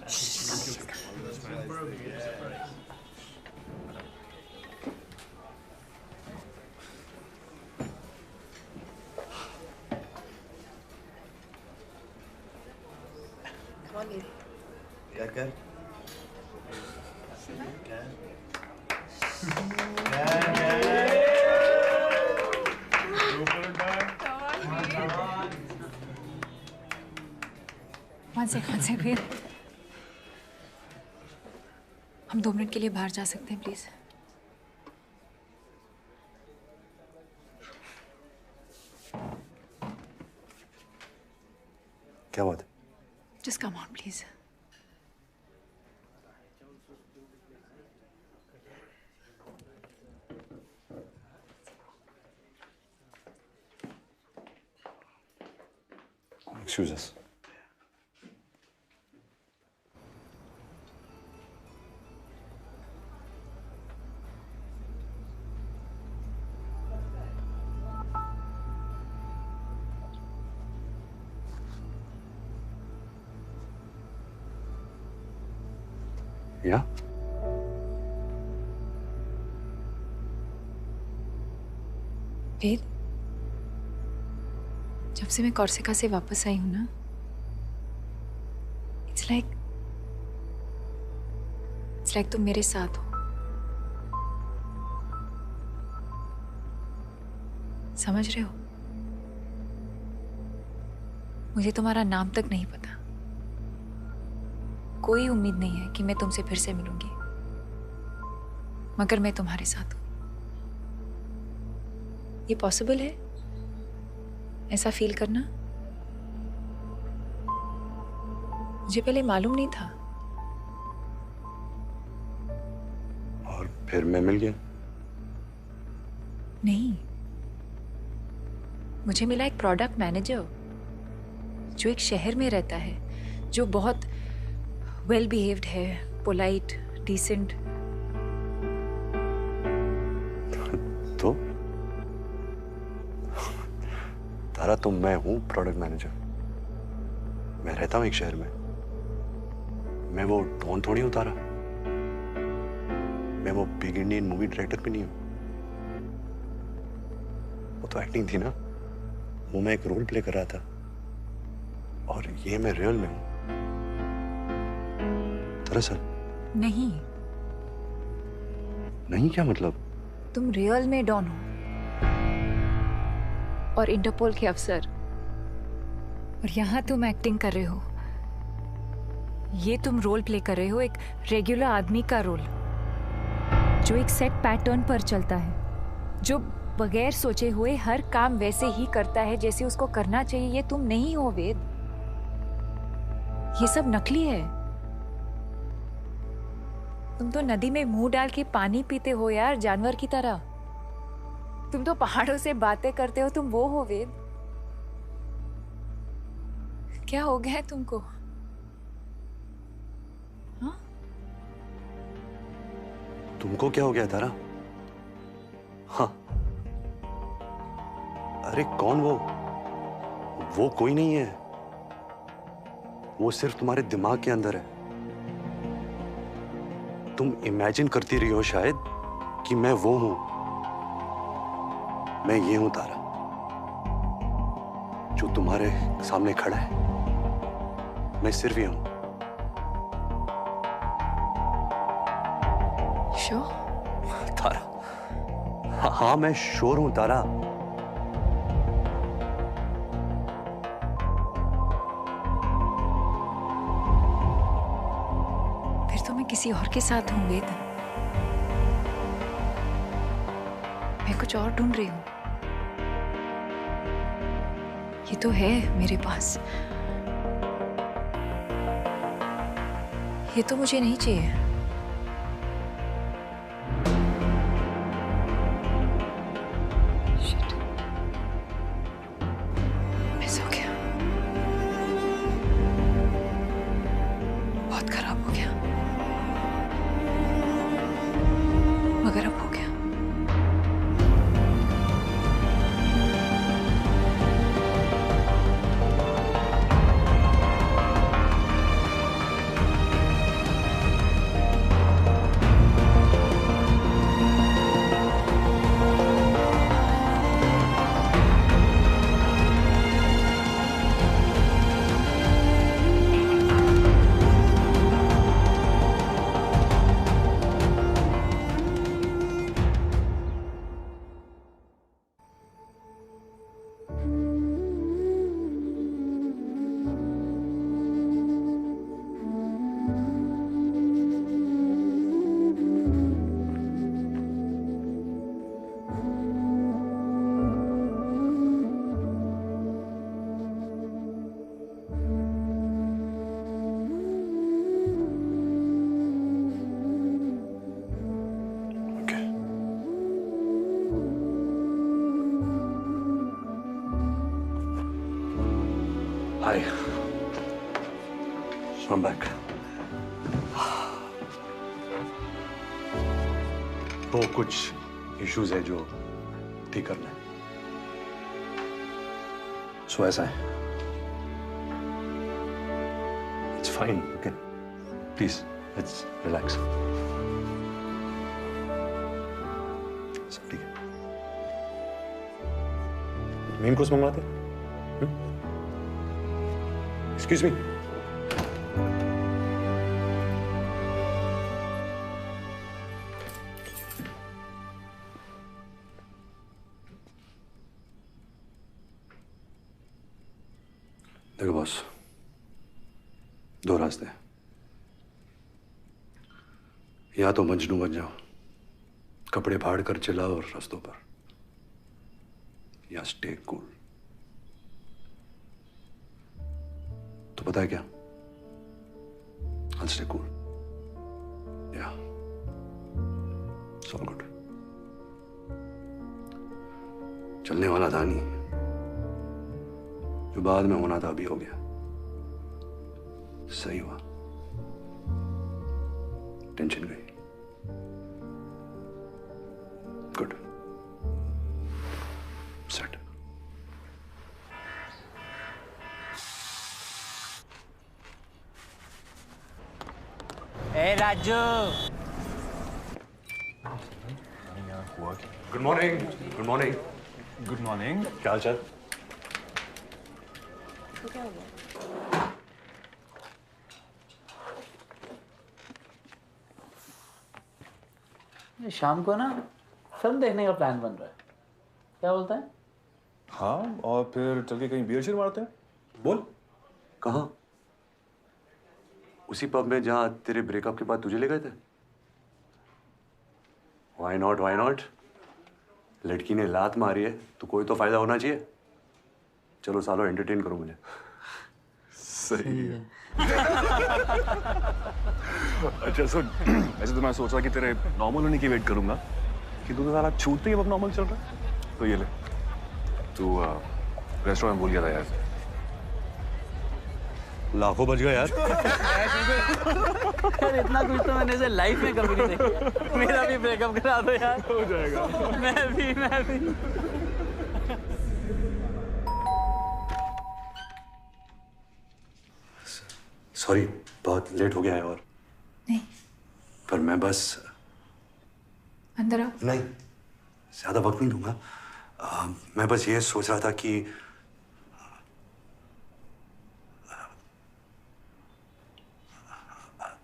Come on, baby. क्या कर? One second, फिर हम 2 minute के लिए बाहर जा सकते हैं प्लीज? क्या बात है? Just come on, please. Excuse us. Yeah? वेद, जब से मैं कोर्सिका से वापस आई हूं ना, इट्स लाइक तुम मेरे साथ हो। समझ रहे हो? मुझे तुम्हारा नाम तक नहीं पता। कोई उम्मीद नहीं है कि मैं तुमसे फिर से मिलूंगी, मगर मैं तुम्हारे साथ हूं। ये पॉसिबल है ऐसा फील करना? मुझे पहले मालूम नहीं था। और फिर मैं मिल गया? नहीं, मुझे मिला एक प्रोडक्ट मैनेजर जो एक शहर में रहता है, जो बहुत वेल बिहेव्ड है, पोलाइट, डिसेंट। तो तारा, तो मैं हूं प्रोडक्ट मैनेजर। मैं रहता हूं एक शहर में। मैं वो डॉन थोड़ी हूं तारा। मैं वो बिग इंडियन मूवी डायरेक्टर भी नहीं हूं। वो तो एक्टिंग थी ना, वो मैं एक रोल प्ले कर रहा था। और ये मैं रियल में हूं। दरअसल नहीं क्या मतलब? तुम रियल में डॉन हो और इंटरपोल के अफसर, और यहां तुम एक्टिंग कर रहे हो। ये तुम रोल प्ले कर रहे हो एक रेगुलर आदमी का रोल, जो एक सेट पैटर्न पर चलता है, जो बगैर सोचे हुए हर काम वैसे ही करता है जैसे उसको करना चाहिए। ये तुम नहीं हो वेद, ये सब नकली है। तुम तो नदी में मुंह डाल के पानी पीते हो यार, जानवर की तरह। तुम तो पहाड़ों से बातें करते हो, तुम वो हो वेद। क्या हो गया है तुमको? हाँ? तुमको क्या हो गया तारा? हाँ, अरे कौन वो? वो कोई नहीं है। वो सिर्फ तुम्हारे दिमाग के अंदर है। तुम इमेजिन करती रही हो शायद कि मैं वो हूं। मैं ये हूं तारा, जो तुम्हारे सामने खड़ा है। मैं सिर्फ ये हूं। श्योर? तारा, हाँ मैं श्योर हूं तारा। मैं किसी और के साथ हूँ वेद। मैं कुछ और ढूंढ रही हूँ। ये तो है मेरे पास, ये तो मुझे नहीं चाहिए। Shit. मिस हो गया, बहुत खराब हो गया, मगर अब हो गया। Hi. I'm back. तो कुछ इश्यूज है जो ठीक करना है। सो ऐसा है। It's fine. Okay. Please, let's relax. सब ठीक है। मेन कोर्स मंगवाते हैं? Excuse me. देखो बॉस, दो रास्ते हैं। या तो मजनू बन जाओ, कपड़े फाड़ कर चिल्लाओ रास्तों पर, या स्टे कूल। तो पता है क्या? I'll stay cool. Yeah. It's all good. चलने वाला था नहीं, जो बाद में होना था अभी हो गया। सही हुआ, टेंशन गई। Good, set. ए Raju. Good morning. Good morning. Good morning. क्या हाल चाल? शाम को ना फिल्म देखने का प्लान बन रहा है, क्या बोलता है? हाँ, और फिर चल के कहीं बियर शियर मारते हैं। बोल, कहाँ? उसी पब में जहाँ तेरे ब्रेकअप के बाद तुझे ले गए थे? Why not? Why not? लड़की ने लात मारी है तो कोई तो फायदा होना चाहिए। चलो सालों एंटरटेन करो मुझे। सही है। अच्छा सुन, वैसे तो मैं सोच रहा कि तेरे नॉर्मल होने की वेट करूंगा, कि तू तो सारा छूटते ही अब नॉर्मल चल रहा है। तो ये ले, तू रेस्टोरेंट भूल गया था यार। लाखों बच गए यार। यार इतना कुछ तो मैंने इसे लाइफ में कभी नहीं देखा। मेरा भी ब्रेकअप करा दो यार। हो जाएगा। मैं भी। सॉरी, बहुत लेट हो गया है। और नहीं, पर मैं बस अंदर आओ। नहीं, ज्यादा वक्त नहीं दूंगा। मैं बस ये सोच रहा था कि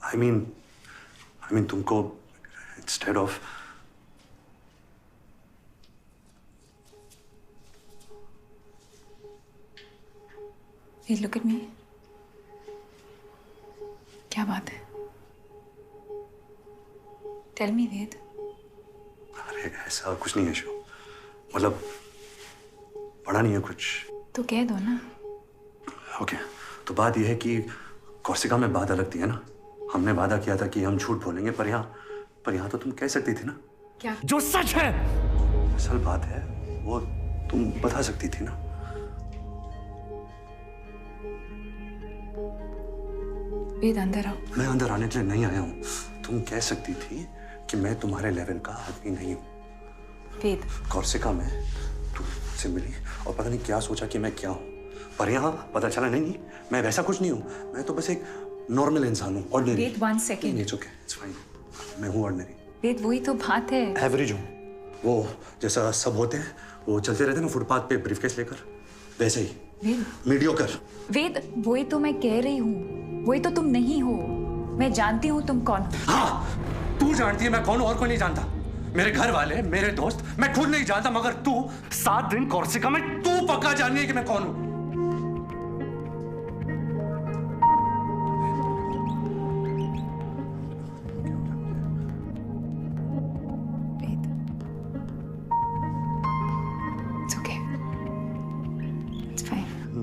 I mean तुमको instead of Hey, look at me. क्या बात है? Tell me, Ved. अरे ऐसा कुछ नहीं है शो, मतलब पढ़ा नहीं है कुछ। तो कह दो ना। ओके, तो बात यह है कि कोर्सिका में बात अलग थी है ना। हमने वादा किया था कि हम झूठ बोलेंगे, पर यहाँ तो तुम कह सकती थी ना। क्या? जो सच है। असल बात है वो तुम बता सकती थी ना। वेद अंदर आओ। मैं अंदर आने के लिए नहीं आया हूँ। तुम कह सकती थी कि मैं तुम्हारे लेवल का आदमी नहीं हूँ। वेद। कोर्सिका में तू मुझसे मिली और पता नहीं क्या सोचा कि मैं क्या हूँ, पर यहाँ पता चला नहीं, मैं वैसा कुछ नहीं हूँ। मैं तो बस एक नॉर्मल इंसान हूँ, ordinary. Ved 1 second. It's okay, it's fine. मैं हूँ ऑर्डिनरी। वेद वही तो बात है। एवरेज हूँ, वो जैसा सब होते हैं, वो चलते रहते हैं ना फुटपाथ पे ब्रीफकेस लेकर, वैसे ही। वेद। मीडियोकर। वेद वही तो मैं कह रही हूँ, वही तो तुम नहीं हो। मैं जानती हूँ तुम कौन हो। हाँ, तू जानती है मैं कौन हूँ, और कोई नहीं जानता। मेरे घर वाले, मेरे दोस्त, मैं खुद नहीं जानता, मगर तू 7 दिन कोर्सिका में तू पक्का जाननी है कि मैं कौन हूँ।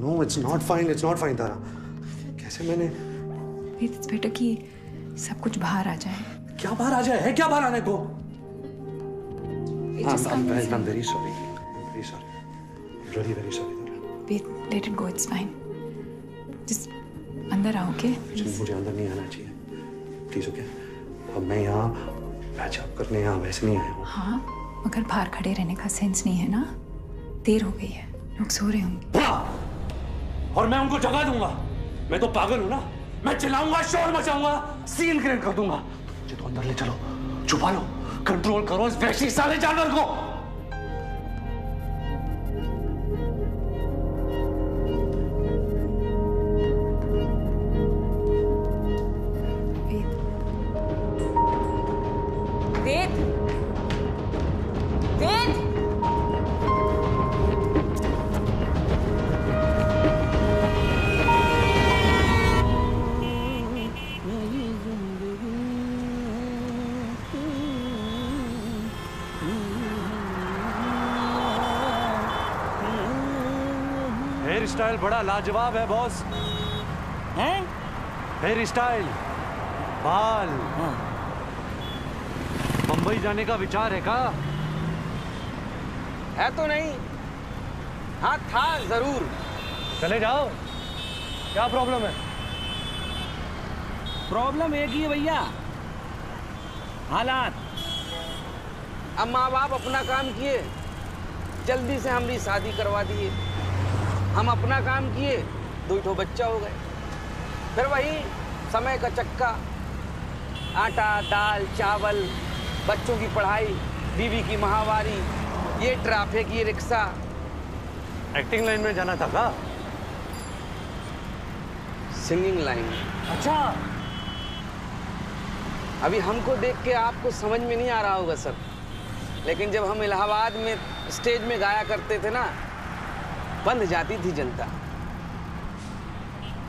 No, it's not fine. It's not fine, तारा। कैसे मैंने? It's better कि सब कुछ बाहर आ जाए। क्या बाहर आ जाए? है क्या बाहर आने को? I'm very sorry. Very sorry. Really very sorry, Tara. Wait, let it go. It's fine. Just अंदर आओ, okay? मुझे अंदर नहीं आना चाहिए। Please, okay? अब मैं यहाँ पैच अप करने यहाँ वैसे नहीं आया हूँ। हाँ, मगर बाहर खड़े रहने का सेंस नहीं है ना। देर हो गई है, लोग सो रहे होंगे। और मैं उनको जगा दूंगा। मैं तो पागल हूं ना। मैं चिल्लाऊंगा, शोर मचाऊंगा, सीन क्रिएट कर दूंगा। मुझे तो अंदर ले चलो, छुपा लो, कंट्रोल करो इस वैसी साले जानवर को। वेद। वेद। हेयर स्टाइल बड़ा लाजवाब है बॉस। हैं? हेयर स्टाइल, बाल। मुंबई जाने का विचार है का? है तो नहीं, हाँ था जरूर। चले जाओ, क्या प्रॉब्लम है? प्रॉब्लम एक ही है भैया, हालात। अब माँ बाप अपना काम किए, जल्दी से हमारी शादी करवा दिए। हम अपना काम किए, 2 बच्चा हो गए। फिर वही समय का चक्का, आटा दाल चावल, बच्चों की पढ़ाई, बीवी की माहवारी, ये ट्रैफिक, ये रिक्शा। एक्टिंग लाइन में जाना था का? Singing line. अच्छा। अभी हमको देख के आपको समझ में नहीं आ रहा होगा सर, लेकिन जब हम इलाहाबाद में स्टेज में गाया करते थे ना, बंद जाती थी जनता।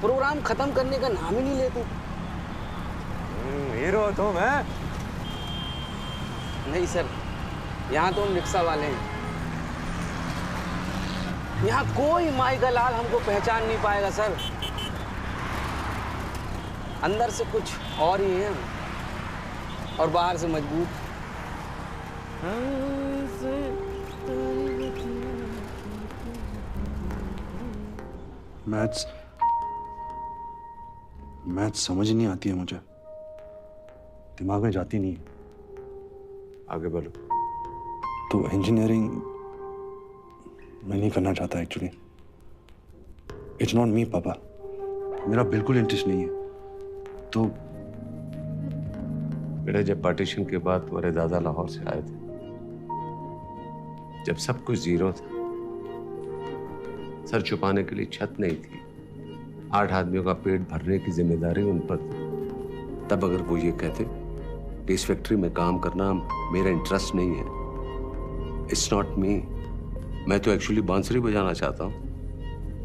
प्रोग्राम खत्म करने का नाम ही नहीं लेती। हीरो तो मैं नहीं सर, यहाँ तो हम रिक्शा वाले हैं। यहाँ कोई माई का लाल हमको पहचान नहीं पाएगा सर। अंदर से कुछ और ही है और बाहर से मजबूत। मैथ्स समझ नहीं आती है मुझे, दिमाग में जाती नहीं है। आगे बढ़ो। तो इंजीनियरिंग मैं नहीं करना चाहता एक्चुअली। इट्स नॉट मी पापा, मेरा बिल्कुल इंटरेस्ट नहीं है। तो बेटा, जब पार्टीशन के बाद तुम्हारे दादा लाहौर से आए थे, जब सब कुछ जीरो था, सर छुपाने के लिए छत नहीं थी, 8 आदमियों का पेट भरने की जिम्मेदारी उन पर थी, तब अगर वो ये कहते कि इस फैक्ट्री में काम करना मेरा इंटरेस्ट नहीं है, इट्स नॉट मी, मैं तो एक्चुअली बांसुरी बजाना चाहता हूँ,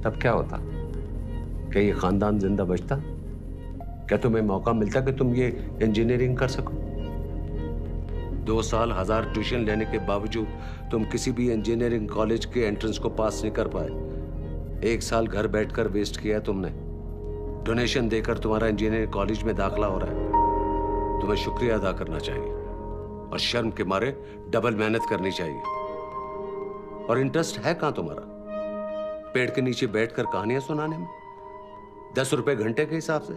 तब क्या होता? क्या ये खानदान जिंदा बचता? क्या तुम्हें मौका मिलता कि तुम ये इंजीनियरिंग कर सको? 2 साल 1000 ट्यूशन लेने के बावजूद तुम किसी भी इंजीनियरिंग कॉलेज के एंट्रेंस को पास नहीं कर पाए। 1 साल घर बैठकर वेस्ट किया तुमने। डोनेशन देकर तुम्हारा इंजीनियरिंग कॉलेज में दाखला हो रहा है। तुम्हें शुक्रिया अदा करना चाहिए और शर्म के मारे डबल मेहनत करनी चाहिए। और इंटरेस्ट है कहां तुम्हारा? पेड़ के नीचे बैठकर कहानियां सुनाने में? 10 रुपए घंटे के हिसाब से?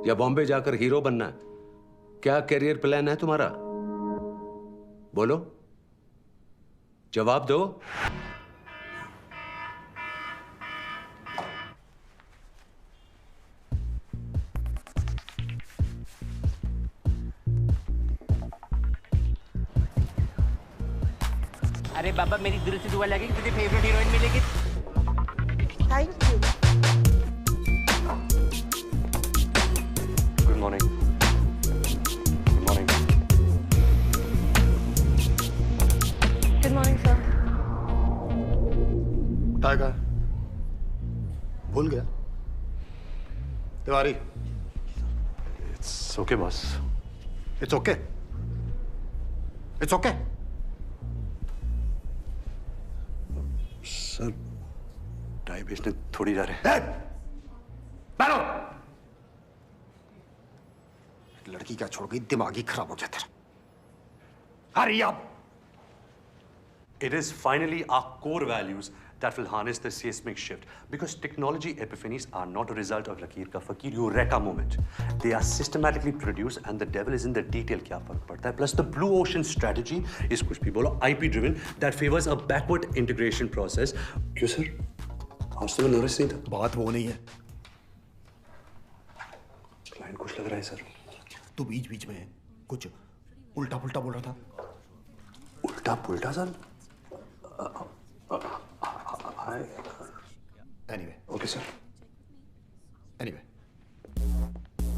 या बॉम्बे जाकर हीरो बनना है? क्या करियर प्लान है तुम्हारा? बोलो, जवाब दो। अरे बाबा, मेरी दिल से दुआ लगी कि तुझे फेवरेट हीरोइन मिलेगी। Thank you. Good morning. Good morning. Good morning sir. Tiger भूल गया? Tiwari. It's okay boss. It's okay. It's okay. Sir, tie बेचने थोड़ी जा रहे हैं। बैठो। लड़की क्या छोड़ गई, दिमाग ही खराब हो गया तेरा। Hurry up! It is finally our core values that will harness the seismic shift. Because technology epiphanies are not a result of Lakir ka Fakir Eureka moment. They are systematically produced and the devil is in the detail. क्या फर्क पड़ता है? Plus the blue ocean strategy is कुछ भी बोलो IP driven that favors a backward integration process. क्यों sir? आज तो मैं नर्वस नहीं था। बात वो नहीं है। क्लाइंट खुश लग रहा है सर। तू बीच बीच में कुछ उल्टा पुल्टा बोल रहा था। उल्टा पुल्टा sir? Anyway. Okay, sir. Anyway.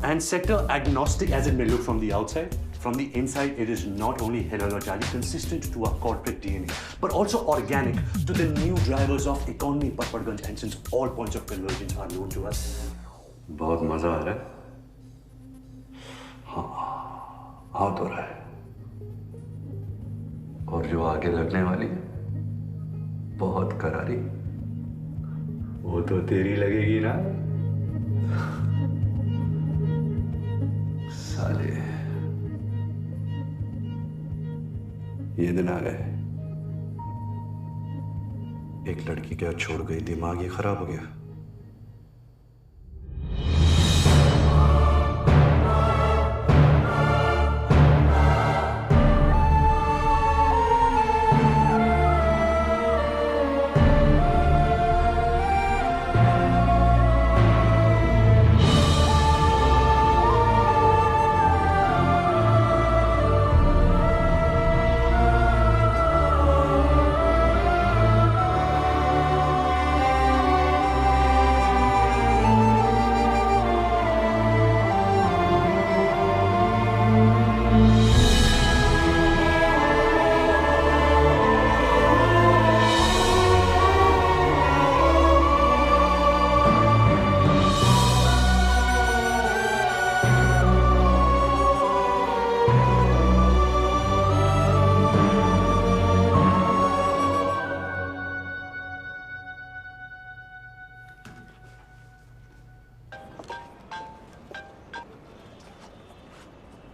And sector agnostic as it may look from the outside, from the inside, it is not only heterologically consistent to our corporate DNA, but also organic to the new drivers of economy, Patparganj, and since all points of convergence are known to us. बहुत मजा आ रहा है। हाँ तो रहा है। और जो आगे लगने वाली है, बहुत करारी, वो तो तेरी लगेगी ना साले। ये दिन आ गए। एक लड़की क्या छोड़ गई, दिमाग ही खराब हो गया।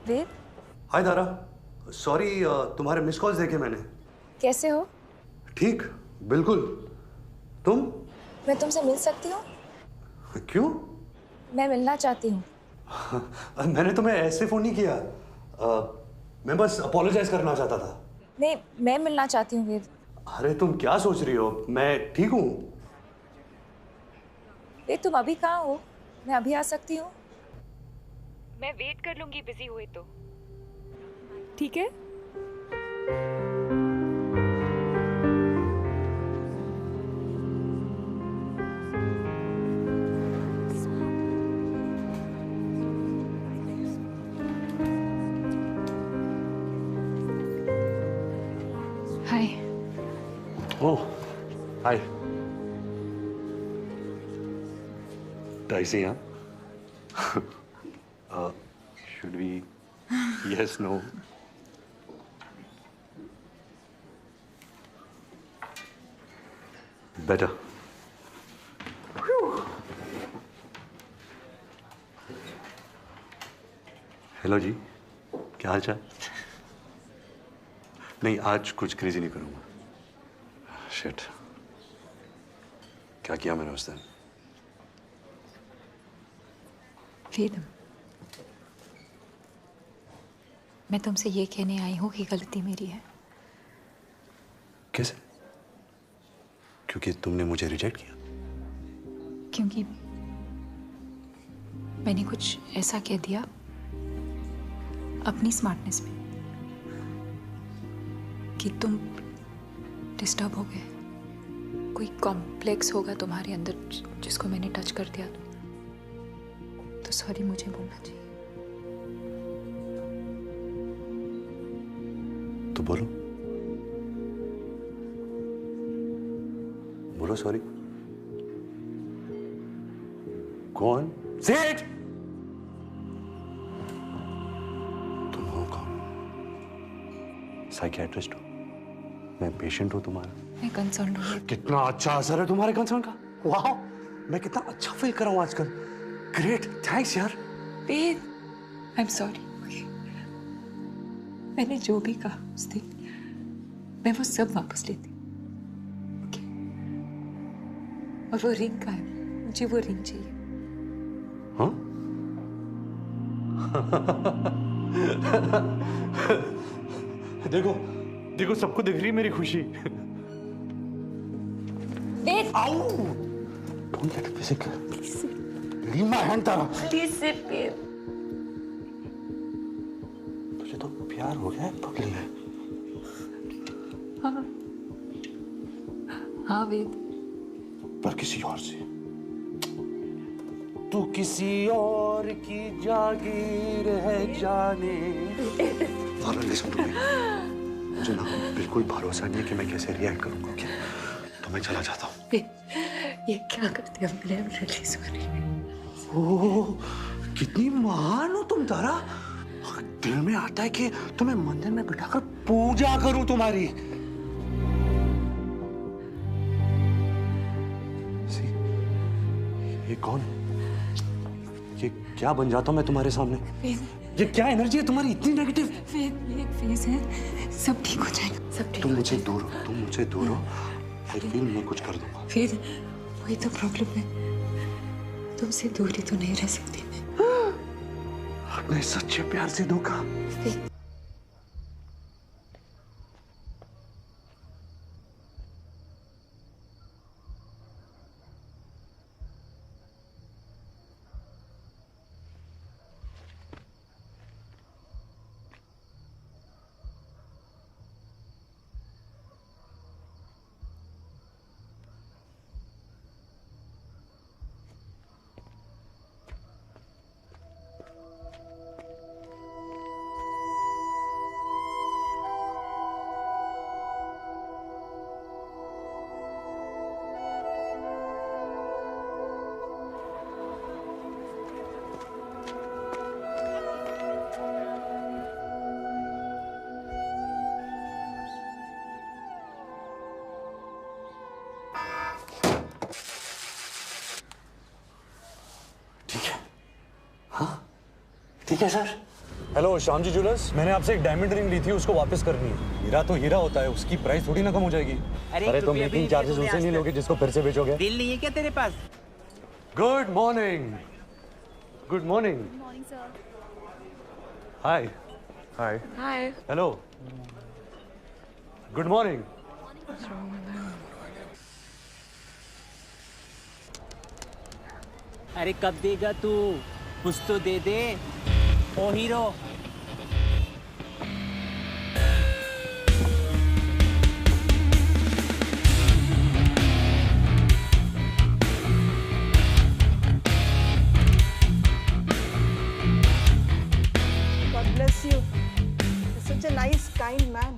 वेद, हाय दारा, सॉरी तुम्हारे मिस कॉल्स देखे मैंने। कैसे हो? ठीक, बिल्कुल। तुम? मैं तुमसे मिल सकती हूँ? क्यों? मैं मिलना चाहती हूँ। मैंने तुम्हें ऐसे फोन नहीं किया। मैं बस अपोलोजाइज करना चाहता था। नहीं, मैं मिलना चाहती हूँ वेद। अरे तुम क्या सोच रही हो? मैं ठीक हूँ। वेद, तुम अभी कहाँ हो? मैं अभी आ सकती हूँ? मैं वेट कर लूंगी बिजी हुए तो। ठीक है? Hi. Oh, hi. Dicey, huh? Should we? Yes, no. Better. Hello जी, क्या हाल चाल? नहीं, आज कुछ क्रेजी नहीं करूंगा। शिट, क्या किया मैंने उस दिन? वेद, मैं तुमसे ये कहने आई हूँ कि गलती मेरी है। कैसे? क्योंकि तुमने मुझे रिजेक्ट किया? क्योंकि मैंने कुछ ऐसा कह दिया अपनी स्मार्टनेस में कि तुम डिस्टर्ब हो गए। कोई कॉम्प्लेक्स होगा तुम्हारे अंदर जिसको मैंने टच कर दिया, तो सॉरी मुझे बोलना चाहिए। तो बोलो, बोलो सॉरी। कौन? Say it! तुम हो कौन? साइकियाट्रिस्ट हो? मैं पेशेंट हूं तुम्हारा। मैं कंसर्न हूँ। कितना अच्छा असर है तुम्हारे कंसर्न का। वाह, मैं कितना अच्छा फील कर रहा हूं आजकल। ग्रेट, थैंक्स यार। वेद, आई एम सॉरी। मैंने जो भी कहा उस दिन, मैं वो सब वापस लेती। और वो रिंग का है, मुझे वो रिंग चाहिए। हाँ? देखो, देखो सबको दिख रही है मेरी खुशी। वेद! आओ! Don't let it physical. Leave my hand, Tara. Please sit, Veद। तुझे तो प्यार हो गया है पगली में। हाँ, हाँ वेद। पर किसी और से। तू किसी और की जागीर है जाने। Tara, listen to me. मुझे ना बिल्कुल भरोसा नहीं है कि मैं कैसे रिएक्ट करूंगा। ओके, तो मैं चला जाता हूँ। ये क्या करते हो? मैं रियली सॉरी। ओह, कितनी महान हो तुम तारा। दिल में आता है कि तुम्हें मंदिर में बिठाकर पूजा करूं तुम्हारी। ये कौन? ये क्या बन जाता हूं मैं तुम्हारे सामने? ये क्या एनर्जी है तुम्हारी इतनी नेगेटिव? ये एक फेज है, सब ठीक हो जाएगा, सब ठीक। तुम मुझे दूर हो, तुम मुझे दूर हो। I feel मैं कुछ कर दूंगा। फिर वही तो प्रॉब्लम है, तुमसे दूरी तो नहीं रह सकती मैं। अपने सच्चे प्यार से धोखा। ठीक है sir. Hello Shyam ji jewellers, मैंने आपसे एक डायमंड रिंग ली थी, उसको वापस करनी है। हीरा तो हीरा होता है, उसकी प्राइस थोड़ी ना कम हो जाएगी। अरे तो मेकिंग चार्जेस उनसे नहीं लोगे जिसको फिर से बेचोगे? दिल नहीं है क्या तेरे पास? Good morning. Good morning. Morning sir. Hi. Hi. Hi. Hello. Good morning. अरे कब देगा तू? कुछ तो दे दे ओ hero. God bless you. You're such a nice, kind man.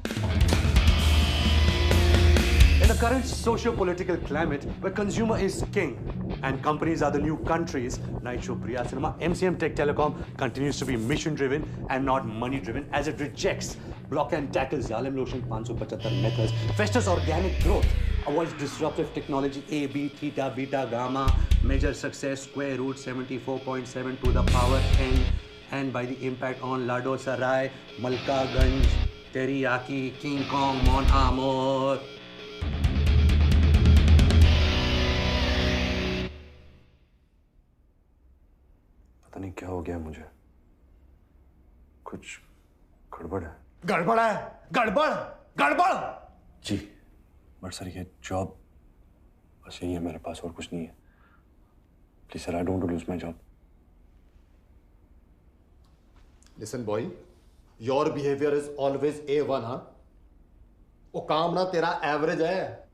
In the current socio-political climate where consumer is king and companies are the new countries, Night Show Priya Cinema, MCM Tech Telecom continues to be mission-driven and not money-driven as it rejects block and tackle Zalem Lotion 575 methods, festers organic growth Avoid disruptive technology A, B, theta, beta, gamma. Measure success square root 74.7 to the power n. And by the impact on Lado Sarai, Malka Ganj, Teriyaki, King Kong, Mon Amour. पता नहीं क्या हो गया मुझे, कुछ गड़बड़ है। गड़बड़ है? गड़बड़ गड़बड़ जी, बट सर ये जॉब बस यही है मेरे पास, और कुछ नहीं है। Please sir, I don't lose my job. Listen boy, your behaviour is always A1, हाँ? वो काम ना तेरा एवरेज है,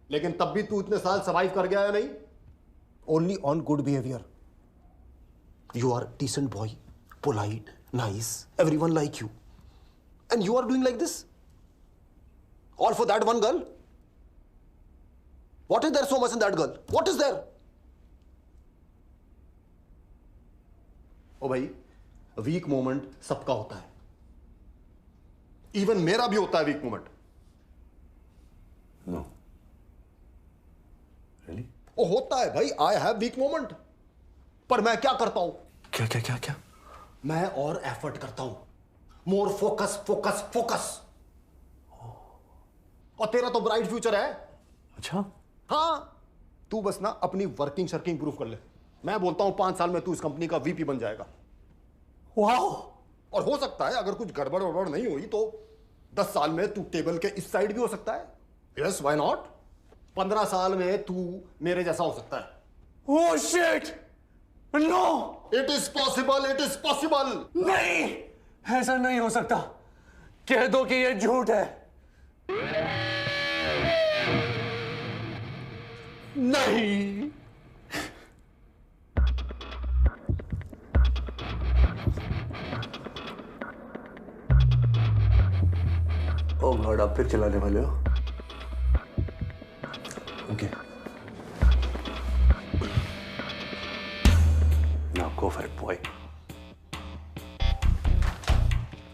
लेकिन तब भी तू इतने साल सर्वाइव कर गया है नहीं? Only on good behaviour. You are decent boy, polite, nice, everyone like you. And you are doing like this? All for that one girl? What is there so much in that girl? What is there? ओ भाई, week moment सबका होता है। Even मेरा भी होता है weak moment. No really? ओ होता है भाई, आई हैव वीक मोमेंट। पर मैं क्या करता हूं? क्या क्या क्या क्या? मैं और एफर्ट करता हूं, मोर फोकस फोकस फोकस। और तेरा तो ब्राइट फ्यूचर है। अच्छा? हाँ, तू बस ना अपनी वर्किंग शर्किंग प्रूफ कर ले। मैं बोलता हूं 5 साल में तू इस कंपनी का VP बन जाएगा। वाओ! और हो सकता है अगर कुछ गड़बड़ वड़बड़ नहीं हुई तो 10 साल में तू टेबल के इस साइड भी हो सकता है। Yes, why not? 15 साल में तू मेरे जैसा हो सकता है। Oh shit! No! It is possible, it is possible. नहीं, ऐसा नहीं हो सकता। कह दो कि ये झूठ है। नहीं। ओ गॉड, आप फिर चलाने वाले हो? Okay, now go for it boy.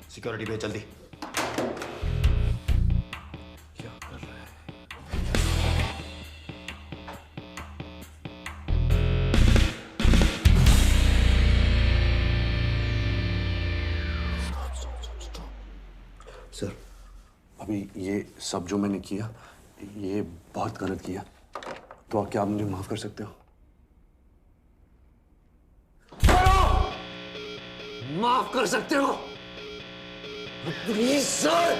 Security भेज जल्दी। क्या कर रहा है? सर, अभी ये सब जो मैंने किया, ये बहुत गलत किया, तो क्या आप मुझे माफ कर सकते हो? माफ कर सकते हो? प्लीज सर,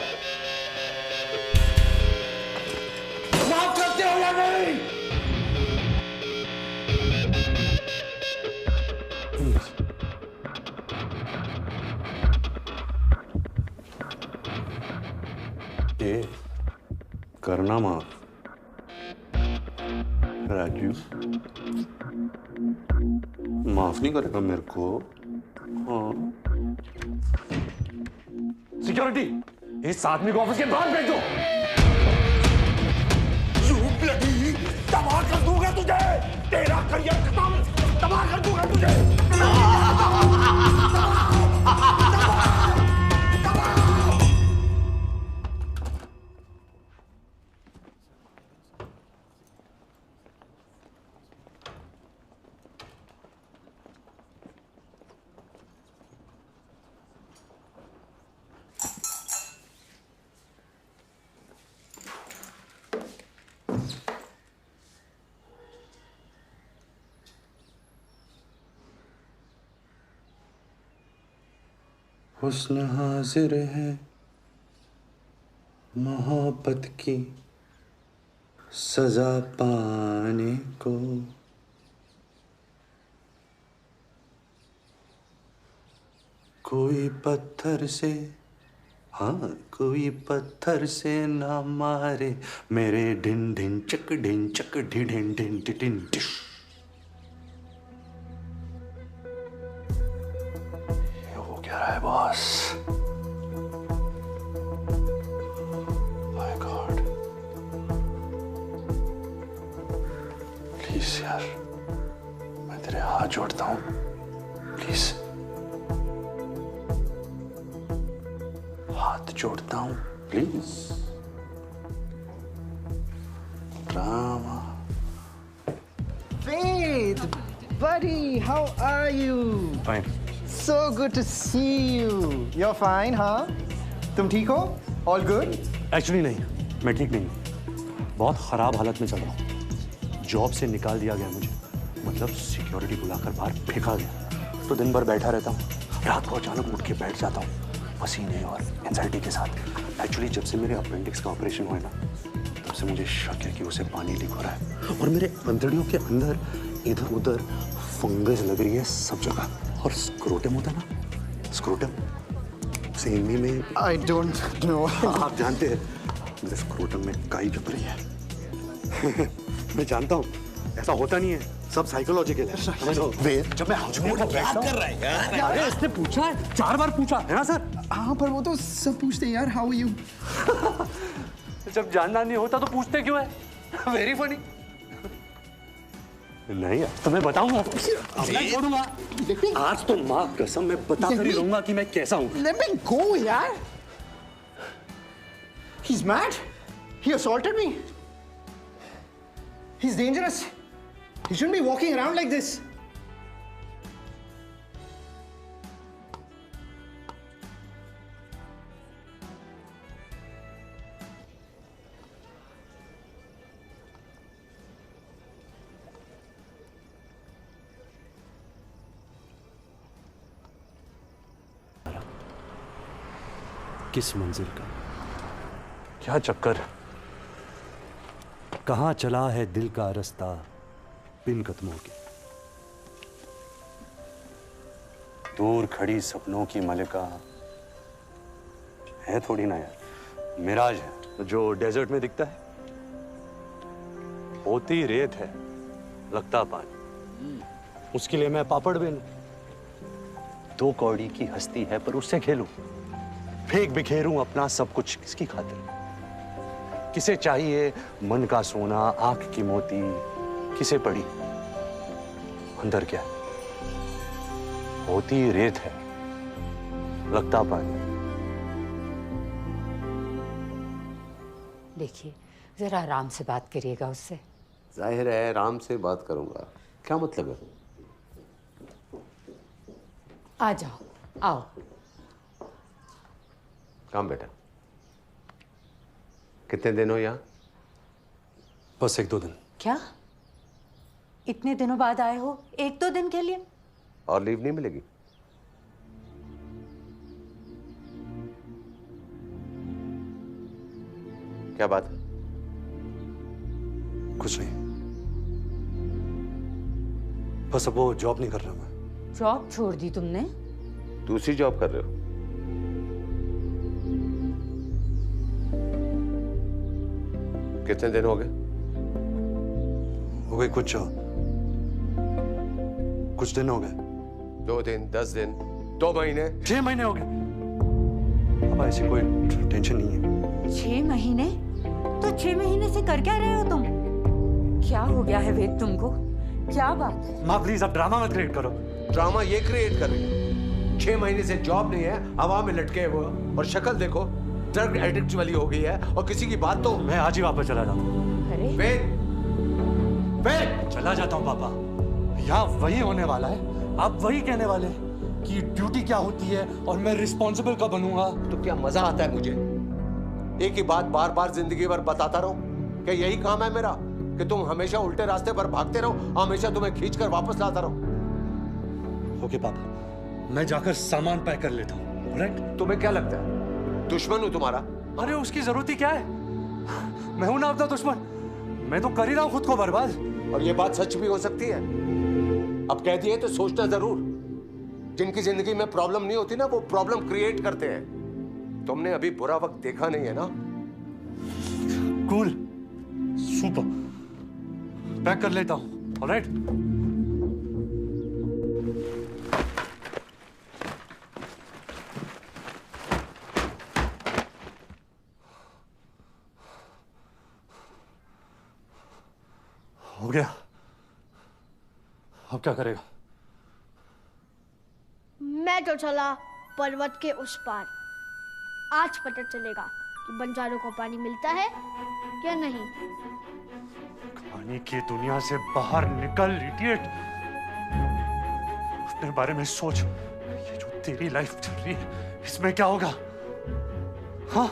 माफ करते हो या नहीं? ये करना माफ राजू, माफ नहीं करेगा मेरे को। हाँ। सिक्योरिटी, इस आदमी को ऑफिस के बाहर भेज दो। तबाह कर दूंगा तुझे, तेरा करियर खत्म, तबाह कर दूंगा तुझे। हुस्न हाजिर है मोहब्बत की सजा पाने को, कोई पत्थर से, हाँ कोई पत्थर से ना मारे मेरे ढिन ढिन चक ढिन चक ढिन ढिन ढिन ढिन ढिन। है बॉस, माय गॉड, प्लीज यार, मैं तेरे हाथ जोड़ता हूं, प्लीज हाथ जोड़ता हूं, please. Rama. Ved, buddy, how are you? Fine. So good to see you. You're fine, huh? तुम ठीक हो? All good? एक्चुअली नहीं, मैं ठीक नहीं हूँ। बहुत खराब हालत में चल रहा हूँ। जॉब से निकाल दिया गया मुझे, मतलब सिक्योरिटी बुलाकर बाहर फेंका गया। तो दिन भर बैठा रहता हूँ, रात को अचानक उठ के बैठ जाता हूँ, पसीने और एंजाइटी के साथ। एक्चुअली जब से मेरे अपेंडिक्स का ऑपरेशन हुआ है ना, तब से मुझे शक है कि उसे पानी लीक हो रहा है और मेरे अंतड़ियों के अंदर इधर उधर फंगस लग रही है सब जगह। और स्क्रोटम होता है ना, स्क्रोटम से हिंदी में I don't know. आप जानते हैं, मेरे स्क्रोटम में काई जम रही है। मैं जानता हूँ ऐसा होता नहीं है, सब साइकोलॉजिकल है। जब मैं हजमों को बैठता हूँ, अरे इसने पूछा है, 4 बार पूछा है ना सर? हाँ, पर वो तो सब पूछते हैं यार, how are you? जब जानना नहीं होता तो पूछते क्यों है? Very funny. नहीं तो मैं बताऊंगा, नहीं छोड़ूंगा। आज तो माँ कसम मैं बताकर ही रहूंगा कि मैं कैसा हूँ। Let me go, यार। He's mad. He assaulted me. He's dangerous. He shouldn't be walking around like this. किस मंजिल का क्या चक्कर, कहाँ चला है दिल का रास्ता बिन कदमों के। दूर खड़ी सपनों की मलिका है थोड़ी ना यार, मिराज है जो डेजर्ट में दिखता है। होती रेत है, लगता पानी, उसके लिए मैं पापड़ बेलूं। 2 कौड़ी की हस्ती है पर उससे खेलूं, फेंक बिखेरूं अपना सब कुछ किसकी खातिर। किसे चाहिए मन का सोना, आंख की मोती, किसे पड़ी अंदर क्या है? होती रेत है, लगता पानी। देखिए जरा आराम से बात करिएगा उससे। जाहिर है आराम से बात करूंगा, क्या मतलब है? आ जाओ, आओ। काम बेटा, कितने दिन हो यहाँ? बस 1-2 दिन। क्या इतने दिनों बाद आए हो? 1-2 दिन के लिए? और लीव नहीं मिलेगी? क्या बात है? कुछ नहीं, बस अब वो जॉब नहीं कर रहा मैं। जॉब छोड़ दी तुमने? दूसरी जॉब कर रहे हो? कितने दिन हो गए? हो गए कुछ दिन हो गए। 2 दिन, 10 दिन, 2 महीने, 6 महीने हो गए। अब ऐसी कोई टेंशन नहीं है। 6 महीने? तो 6 महीने से कर क्या रहे हो तुम? क्या हो गया है वेद तुमको? क्या बात है? माँ प्लीज अब ड्रामा मत क्रिएट करो। ड्रामा ये क्रिएट कर रही है। 6 महीने से जॉब नहीं है, हवा में लटके हुए और शक्ल देखो ड्रग एडिक्ट वाली हो गई है। और किसी की बात तो मैं आज ही वापस चला जाता हूँ। अरे वेद, चला जाता हूँ पापा। यहाँ वही होने वाला है, आप वही कहने वाले हैं कि ड्यूटी क्या होती है और मैं रिस्पॉन्सिबल कब बनूंगा। तो क्या मजा आता है मुझे एक ही बात बार बार जिंदगी भर बताता रहो? क्या यही काम है मेरा कि तुम हमेशा उल्टे रास्ते पर भागते रहो, हमेशा तुम्हें खींच कर वापस लाता रहो? ओके पापा, मैं जाकर सामान पैक कर लेता हूँ। राइट? तुम्हें क्या लगता है दुश्मन हूं तुम्हारा? अरे उसकी जरूरत ही क्या है, मैं हूं ना अपना दुश्मन। मैं तो कर ही रहा हूं खुद को बर्बाद। और ये बात सच भी हो सकती है। अब कह दिए तो सोचना जरूर। जिनकी जिंदगी में प्रॉब्लम नहीं होती ना, वो प्रॉब्लम क्रिएट करते हैं। तुमने अभी बुरा वक्त देखा नहीं है ना? कूल, सुपर, पैक कर लेता हूं। ऑलराइट? हो गया, अब क्या करेगा? मैं तो चला पर्वत के उस पार। आज पता चलेगा कि बंजारों को पानी मिलता है या नहीं। कहानी की दुनिया से बाहर निकल इडियट। अपने बारे में सोच। ये जो तेरी लाइफ चल रही है इसमें क्या होगा? हाँ?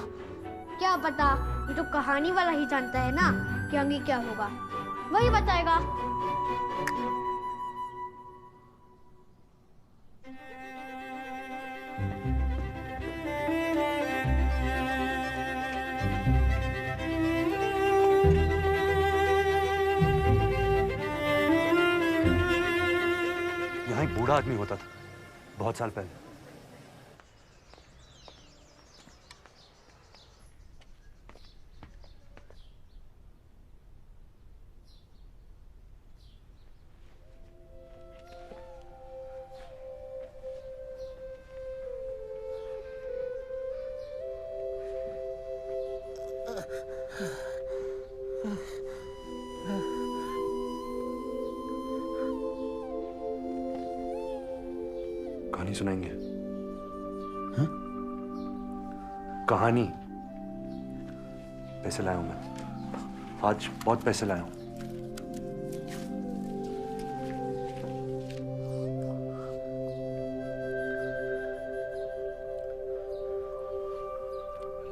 क्या पता, ये तो कहानी वाला ही जानता है ना कि आगे क्या होगा, वही बताएगा। यहाँ एक बूढ़ा आदमी होता था बहुत साल पहले। कहानी सुनाएंगे? हाँ? कहानी। पैसे लाया हूं मैं, आज बहुत पैसे लाया हूं।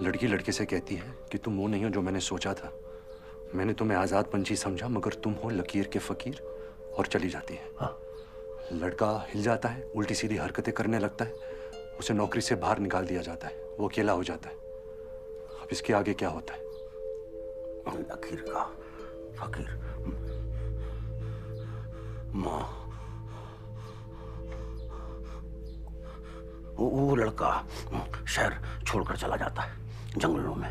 लड़की लड़के से कहती है कि तुम वो नहीं हो जो मैंने सोचा था। मैंने तुम्हें आजाद पंछी समझा मगर तुम हो लकीर के फकीर, और चली जाती है। हाँ? लड़का हिल जाता है, उल्टी सीधी हरकतें करने लगता है, उसे नौकरी से बाहर निकाल दिया जाता है, वो अकेला हो जाता है। अब इसके आगे क्या होता है? लकीर का फकीर। माँ, वो लड़का शहर छोड़कर चला जाता है, जंगलों में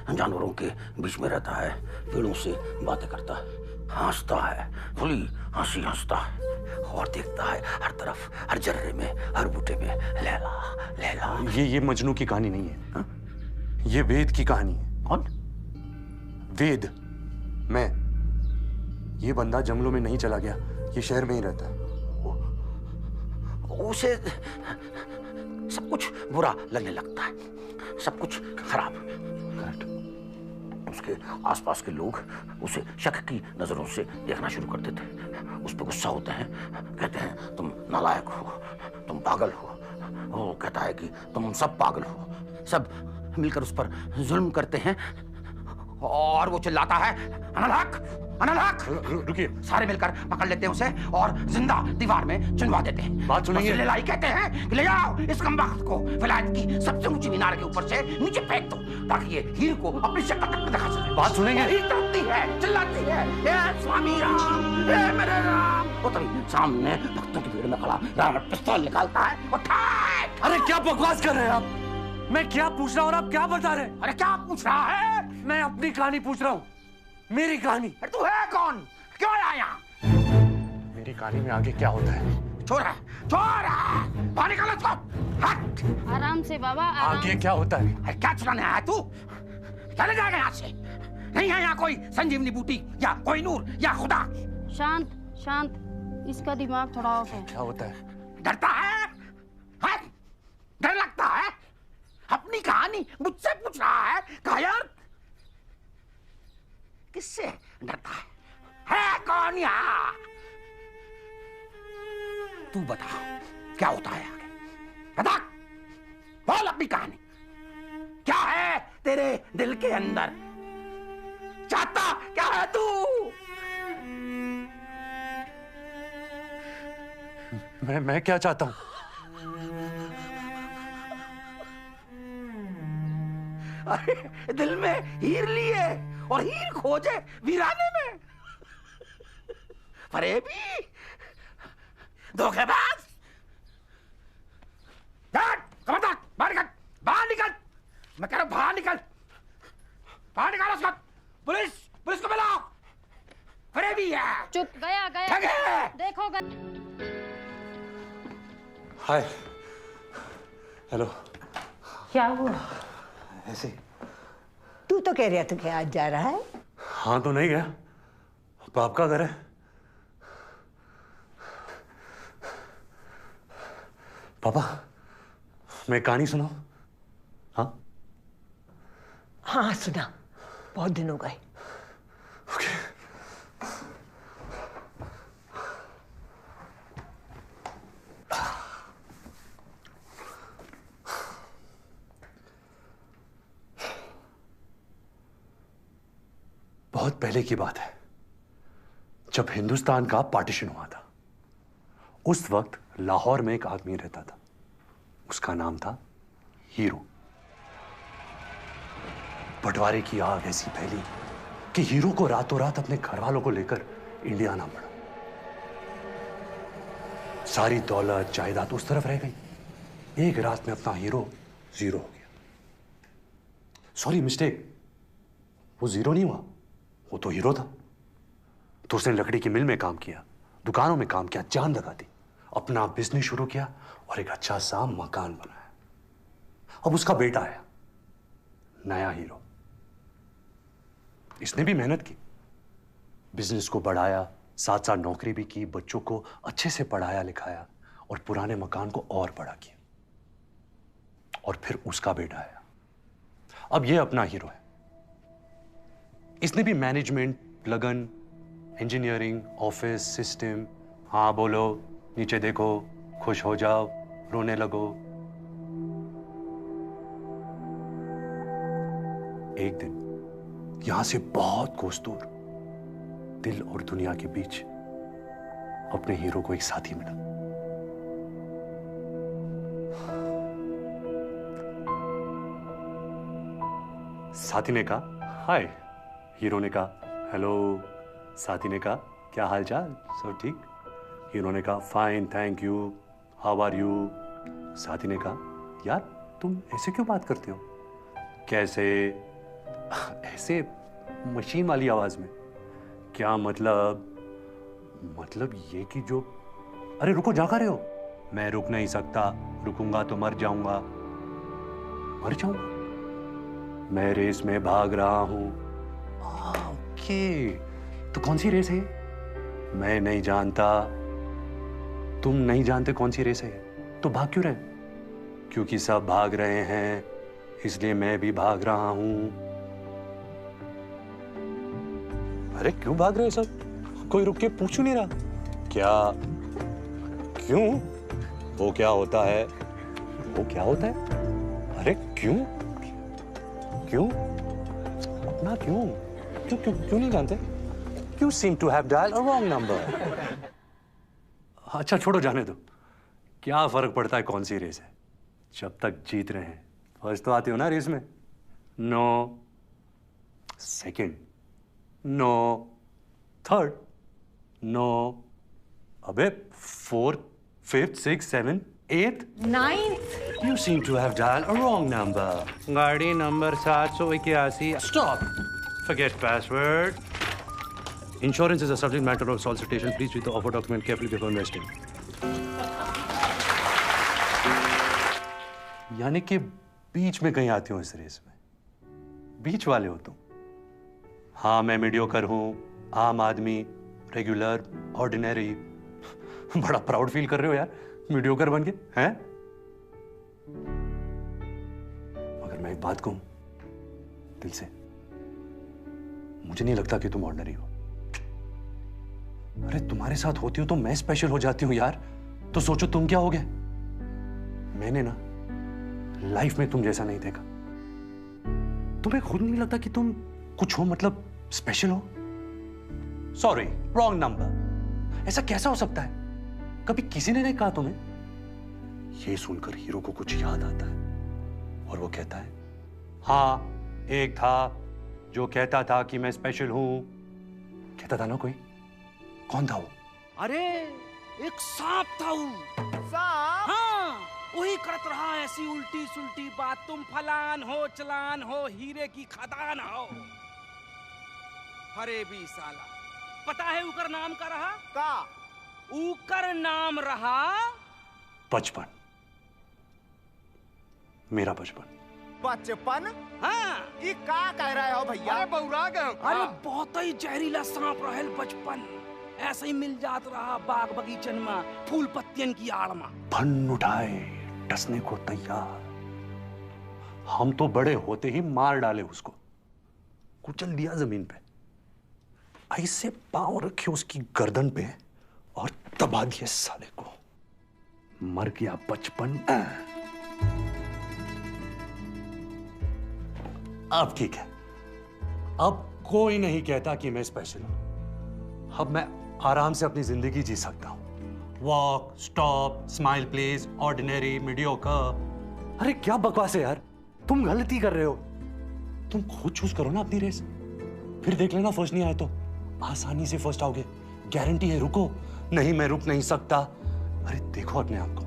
जानवरों के बीच में रहता है, पेड़ों से बातें करता है, हंसता है, खुली हंसी हंसता है, और देखता है हर तरफ, हर जर्रे में, हर बूटे में लैला लैला। ये मजनू की कहानी नहीं है। हा? ये वेद की कहानी है। कौन? वेद। मैं। ये बंदा जंगलों में नहीं चला गया, ये शहर में ही रहता है। उसे सब कुछ बुरा लगने लगता है, सब कुछ खराब। उसके आसपास के लोग उसे शक की नजरों से देखना शुरू कर देते हैं, उस पर गुस्सा होते हैं, कहते हैं तुम नालायक हो, तुम पागल हो। वो कहता है कि तुम सब पागल हो। सब मिलकर उस पर जुल्म करते हैं और वो चिल्लाता है अनलहक अनलहक। रुकिए। सारे मिलकर पकड़ लेते हैं उसे और जिंदा दीवार में चुनवा देते हैं। बात सुनेंगे? ले लाई कहते हैं कि ले जाओ इस कमबख्त को विलायत की सबसे ऊंची मीनार के ऊपर से नीचे फेंक दो, ताकि ये हीर को अपनी शक्ल तक दिखा सके। बात सुनेंगे? हीर तड़पती है, चिल्लाती है, हे स्वामी राम, हे मेरे राम। वो तभी सामने भक्तों की भीड़ में खड़ा रावण पिस्तौल निकालता है और ठाक। अरे क्या बकवास कर रहे हैं आप? मैं क्या पूछ रहा हूँ और आप क्या बता रहे हैं? अरे क्या पूछ रहा है? मैं अपनी कहानी पूछ रहा हूँ, मेरी कहानी। तू है कौन? क्यों आया यहाँ? मेरी कहानी में आगे क्या होता है? चोर है, चोर है, बाहर निकालो इसको। हट। आराम से बाबा, आराम। आगे क्या होता है? अरे क्या चुराने आया तू? चले जाएगा यहाँ से। नहीं है यहाँ कोई संजीवनी बूटी या कोई नूर या खुदा। शांत शांत, इसका दिमाग थोड़ा ऑफ है। क्या होता है? डरता है? डर लगता है? अपनी कहानी मुझसे पूछ रहा है? कहा यार किससे डरता है कौन यहाँ? तू बता क्या होता है आगे, बता, बोल अपनी कहानी। क्या है तेरे दिल के अंदर? चाहता क्या है तू? मैं क्या चाहता हूँ? अरे दिल में हीर लिए और हीर खोजे वीराने में। फरेबी, धोखेबाज। खबरदार, बाहर निकल, बाहर निकल। मैं कह रहा हूं बाहर निकल, बाहर निकालो उसको। पुलिस, पुलिस को बुलाओ। फरेबी है। चुप, गया गया। ठग है। देखो हाय, हेलो। क्या हुआ? ऐसे। तू तो कह रहा था कि आज जा रहा है। हाँ तो नहीं गया, बाप का घर है। पापा, मैं कहानी सुनाऊं? हाँ हाँ सुना, बहुत दिन हो गए। बहुत पहले की बात है, जब हिंदुस्तान का पार्टीशन हुआ था। उस वक्त लाहौर में एक आदमी रहता था, उसका नाम था हीरो। बंटवारे की आग ऐसी फैली कि हीरो को रातों रात अपने घर वालों को लेकर इंडिया आना पड़ा। सारी दौलत जायदाद उस तरफ रह गई। एक रात में अपना हीरो जीरो हो गया। सॉरी, मिस्टेक, वो जीरो नहीं हुआ, वो तो हीरो था। तो उसने लकड़ी की मिल में काम किया, दुकानों में काम किया, जान लगा दी, अपना बिजनेस शुरू किया और एक अच्छा सा मकान बनाया। अब उसका बेटा आया, नया हीरो। इसने भी मेहनत की, बिजनेस को बढ़ाया, साथ साथ नौकरी भी की, बच्चों को अच्छे से पढ़ाया लिखाया और पुराने मकान को और बड़ा किया। और फिर उसका बेटा आया, अब ये अपना हीरो है। इसने भी मैनेजमेंट, लगन, इंजीनियरिंग, ऑफिस, सिस्टम, हाँ बोलो, नीचे देखो, खुश हो जाओ, रोने लगो। एक दिन यहां से बहुत कोस दूर, दिल और दुनिया के बीच, अपने हीरो को एक साथी मिला। साथी ने कहा हाय, हीरो ने कहा हेलो। साथी ने कहा क्या हाल चाल, सब ठीक? हीरो ने कहा fine thank you, how are you? साथी ने कहा यार तुम ऐसे क्यों बात करते हो? कैसे? ऐसे मशीन वाली आवाज में। क्या मतलब? मतलब ये कि जो, अरे रुको, जा कर रहे हो? मैं रुक नहीं सकता, रुकूंगा तो मर जाऊंगा। मर जाऊंगा? मैं रेस में भाग रहा हूं। ओके, तो कौन सी रेस है? मैं नहीं जानता। तुम नहीं जानते कौन सी रेस है? तो भाग क्यों रहे? क्योंकि सब भाग रहे हैं, इसलिए मैं भी भाग रहा हूं। अरे क्यों भाग रहे हो सब? कोई रुक के पूछ नहीं रहा क्या? क्यों? वो क्या होता है? वो क्या होता है? अरे क्यों? क्यों? अपना क्यों? क्यों क्यों क्यों नहीं जानते? You seem to have dialed a wrong number. अच्छा छोड़ो, जाने दो। क्या फर्क पड़ता है कौन सी रेस है, जब तक जीत रहे हैं। फर्स्ट तो आते हो ना रेस में? No. Second? No. Third? No. अबे fourth, fifth, six, seven, eight, ninth. You seem to have dialed a wrong number. गाड़ी number 781। Stop. Forget password. Insurance is a subject matter of solicitation. Please read the offer document carefully before investing. यानी कि बीच में कहीं आती हूँ इस race में। बीच वाले हो तुम। हाँ, मैं मीडियोकर हूँ, आम आदमी, रेगुलर, ऑर्डिनरी। बड़ा प्राउड फील कर रहे हो यार, मीडियोकर बन के, हैं? मगर मैं एक बात कहूं दिल से, मुझे नहीं लगता कि तुम ऑर्डिनरी हो। अरे तुम्हारे साथ होती हो तो मैं स्पेशल हो जाती हूं यार। तो सोचो तुम क्या होगे। मैंने ना लाइफ में तुम जैसा नहीं देखा। तुम्हें खुद नहीं लगता कि तुम कुछ हो, मतलब स्पेशल हो? Sorry, wrong number. ऐसा कैसा हो सकता है? कभी किसी ने नहीं कहा तुम्हें? ये सुनकर हीरो को कुछ याद आता है और वो कहता है हाँ, एक था जो कहता था कि मैं स्पेशल हूं। कहता था ना कोई? कौन था वो? अरे एक सांप था वो। सांप? हाँ, वही करत रहा ऐसी उल्टी सुल्टी बात। तुम फलान हो, चलान हो, हीरे की खदान हो। अरे भी साला, पता है उकर नाम का रहा? का? उकर नाम रहा बचपन। मेरा बचपन। बचपन? हाँ। ये का कह रहे हो भैया? अरे बौरा गए। अरे बहुत ही जहरीला सांप रहल बचपन। ऐसे ही मिल जात रहा बाग बगीचन में, फूल पत्तियन की आड़ में। फन उठाए, टसने को तैयार। हम तो बड़े होते ही मार डाले उसको, कुचल दिया जमीन पे। ऐसे पांव रखे उसकी गर्दन पे और दबा दिए साले को। मर गया बचपन। अब ठीक है, अब कोई नहीं कहता कि मैं स्पेशल हूं। अब मैं आराम से अपनी जिंदगी जी सकता हूं। Walk, stop, smile please, ordinary, mediocre. अरे क्या बकवास है यार, तुम गलती कर रहे हो। तुम खुद चूज करो ना अपनी रेस, फिर देख लेना फर्स्ट नहीं आए तो आसानी से फर्स्ट आओगे, गारंटी है। रुको, नहीं मैं रुक नहीं सकता। अरे देखो अपने आप को,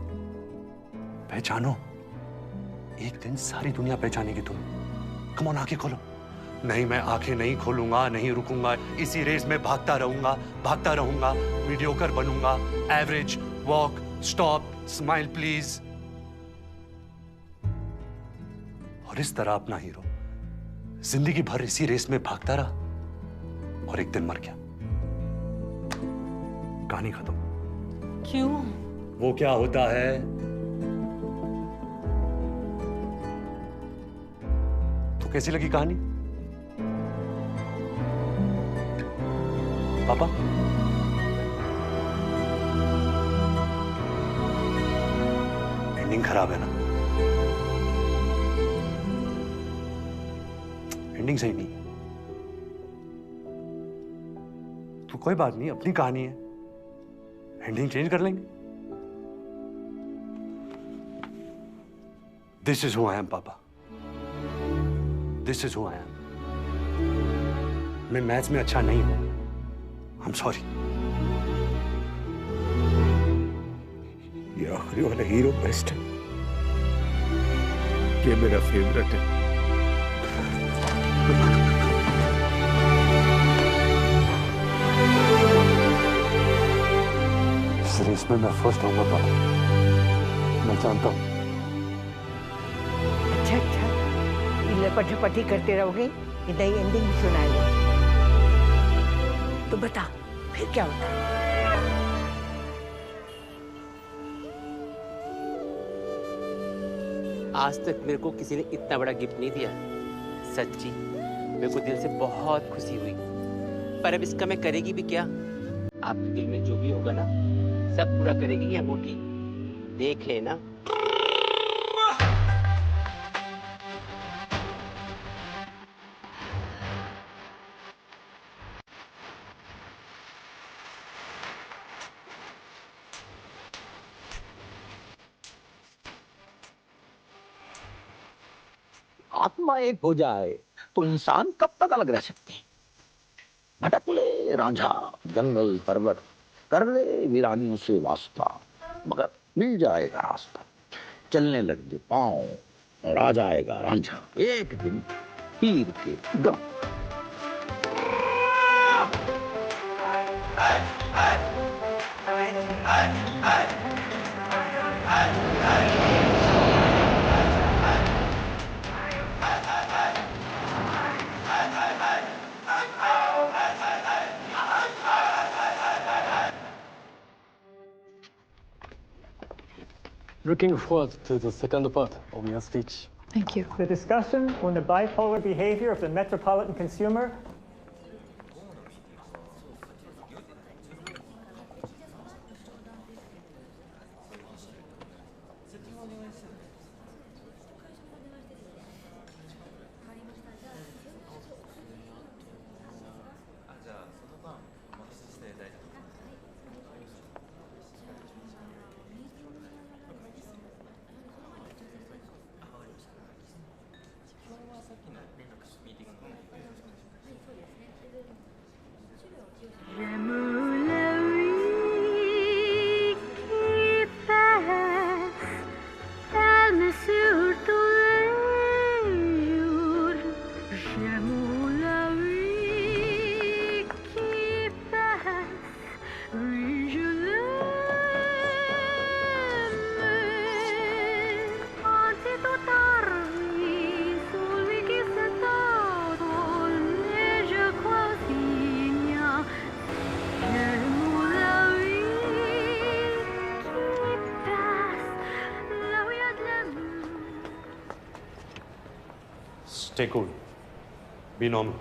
पहचानो, एक दिन सारी दुनिया पहचानेगी तुम। कम ऑन, आंखें खोलो। नहीं, मैं आंखें नहीं खोलूंगा, नहीं रुकूंगा, इसी रेस में भागता रहूंगा, मीडियोकर बनूंगा, average, walk, stop, smile please. और इस तरह अपना हीरो जिंदगी भर इसी रेस में भागता रहा और एक दिन मर गया। कहानी खत्म। क्यों? वो क्या होता है, तो कैसी लगी कहानी पापा? एंडिंग खराब है ना? एंडिंग सही नहीं। तो कोई बात नहीं, अपनी कहानी है, एंडिंग चेंज कर लेंगे। This is who I am पापा, this is who I am. मैं मैथ्स में अच्छा नहीं हूं, आई एम सॉरी। ये आखिरी वाला हीरो बेस्ट है, ये मेरा फेवरेट है। इस रेस में मैं फर्स्ट आऊंगा पापा, मैं जानता हूं। अच्छा, लपट-झपटी करते रहोगे, नई एंडिंग सुनाएगा। तो बता, फिर क्या होता है? आज तक मेरे को किसी ने इतना बड़ा गिफ्ट नहीं दिया। सच्ची मेरे को दिल से बहुत खुशी हुई, पर अब इसका मैं करेगी भी क्या? आपके दिल में जो भी होगा ना, सब पूरा करेगी ये अंगूठी, देख लेना। आत्मा एक हो जाए तो इंसान कब तक अलग रह सकते हैं? भटक ले रांझा जंगल पर्वत, कर ले वीरानियों से वास्ता, मगर मिल जाएगा रास्ता। चलने लग दे पांव और आ जाएगा रांझा एक दिन पीर के गम। Looking forward to the second part of your speech. Thank you. The discussion on the bipolar behavior of the metropolitan consumer. Stay cool. Be normal.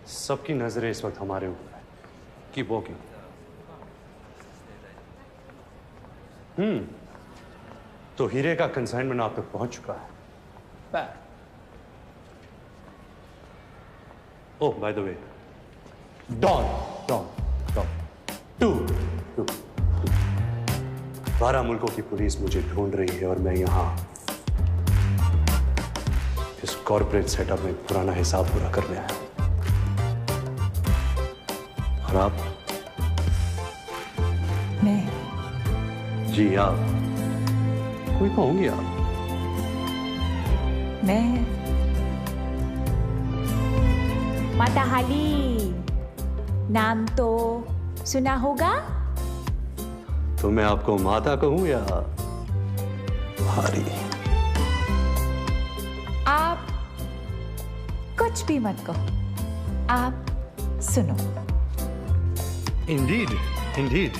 सबकी नजरें इस वक्त हमारे ऊपर है। Keep walking. तो हीरे का कंसाइनमेंट आप तक पहुंच चुका है। Oh, by the way, Dawn. 12 मुल्कों की पुलिस मुझे ढूंढ रही है और मैं यहाँ इस कॉर्पोरेट सेटअप में पुराना हिसाब पूरा करने आया हूं। और आप? मैं? जी आप। कोई कहूंगी आप? मैं माता हाली, नाम तो सुना होगा? तो मैं आपको माता कहूं या हारी? आप कुछ भी मत कहो, आप सुनो। इंडीड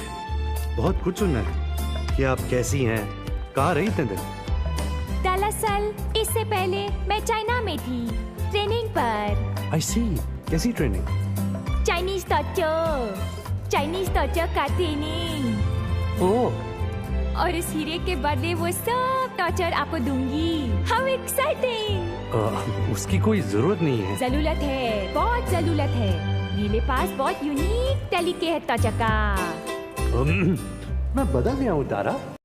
बहुत कुछ सुनना है कि आप कैसी हैं, कहाँ रही इतने दिन? दरअसल इससे पहले मैं चाइना में थी ट्रेनिंग पर। I see. कैसी ट्रेनिंग? चाइनीज टॉर्चर का ट्रेनिंग। ओह। और इस हीरे के बदले वो सब टॉर्चर आपको दूंगी। How exciting! उसकी कोई जरूरत नहीं है। जरूरत है, बहुत जरूरत है। मेरे पास बहुत यूनिक तरीके है टॉर्चर का। मैं बदल गया हूँ तारा।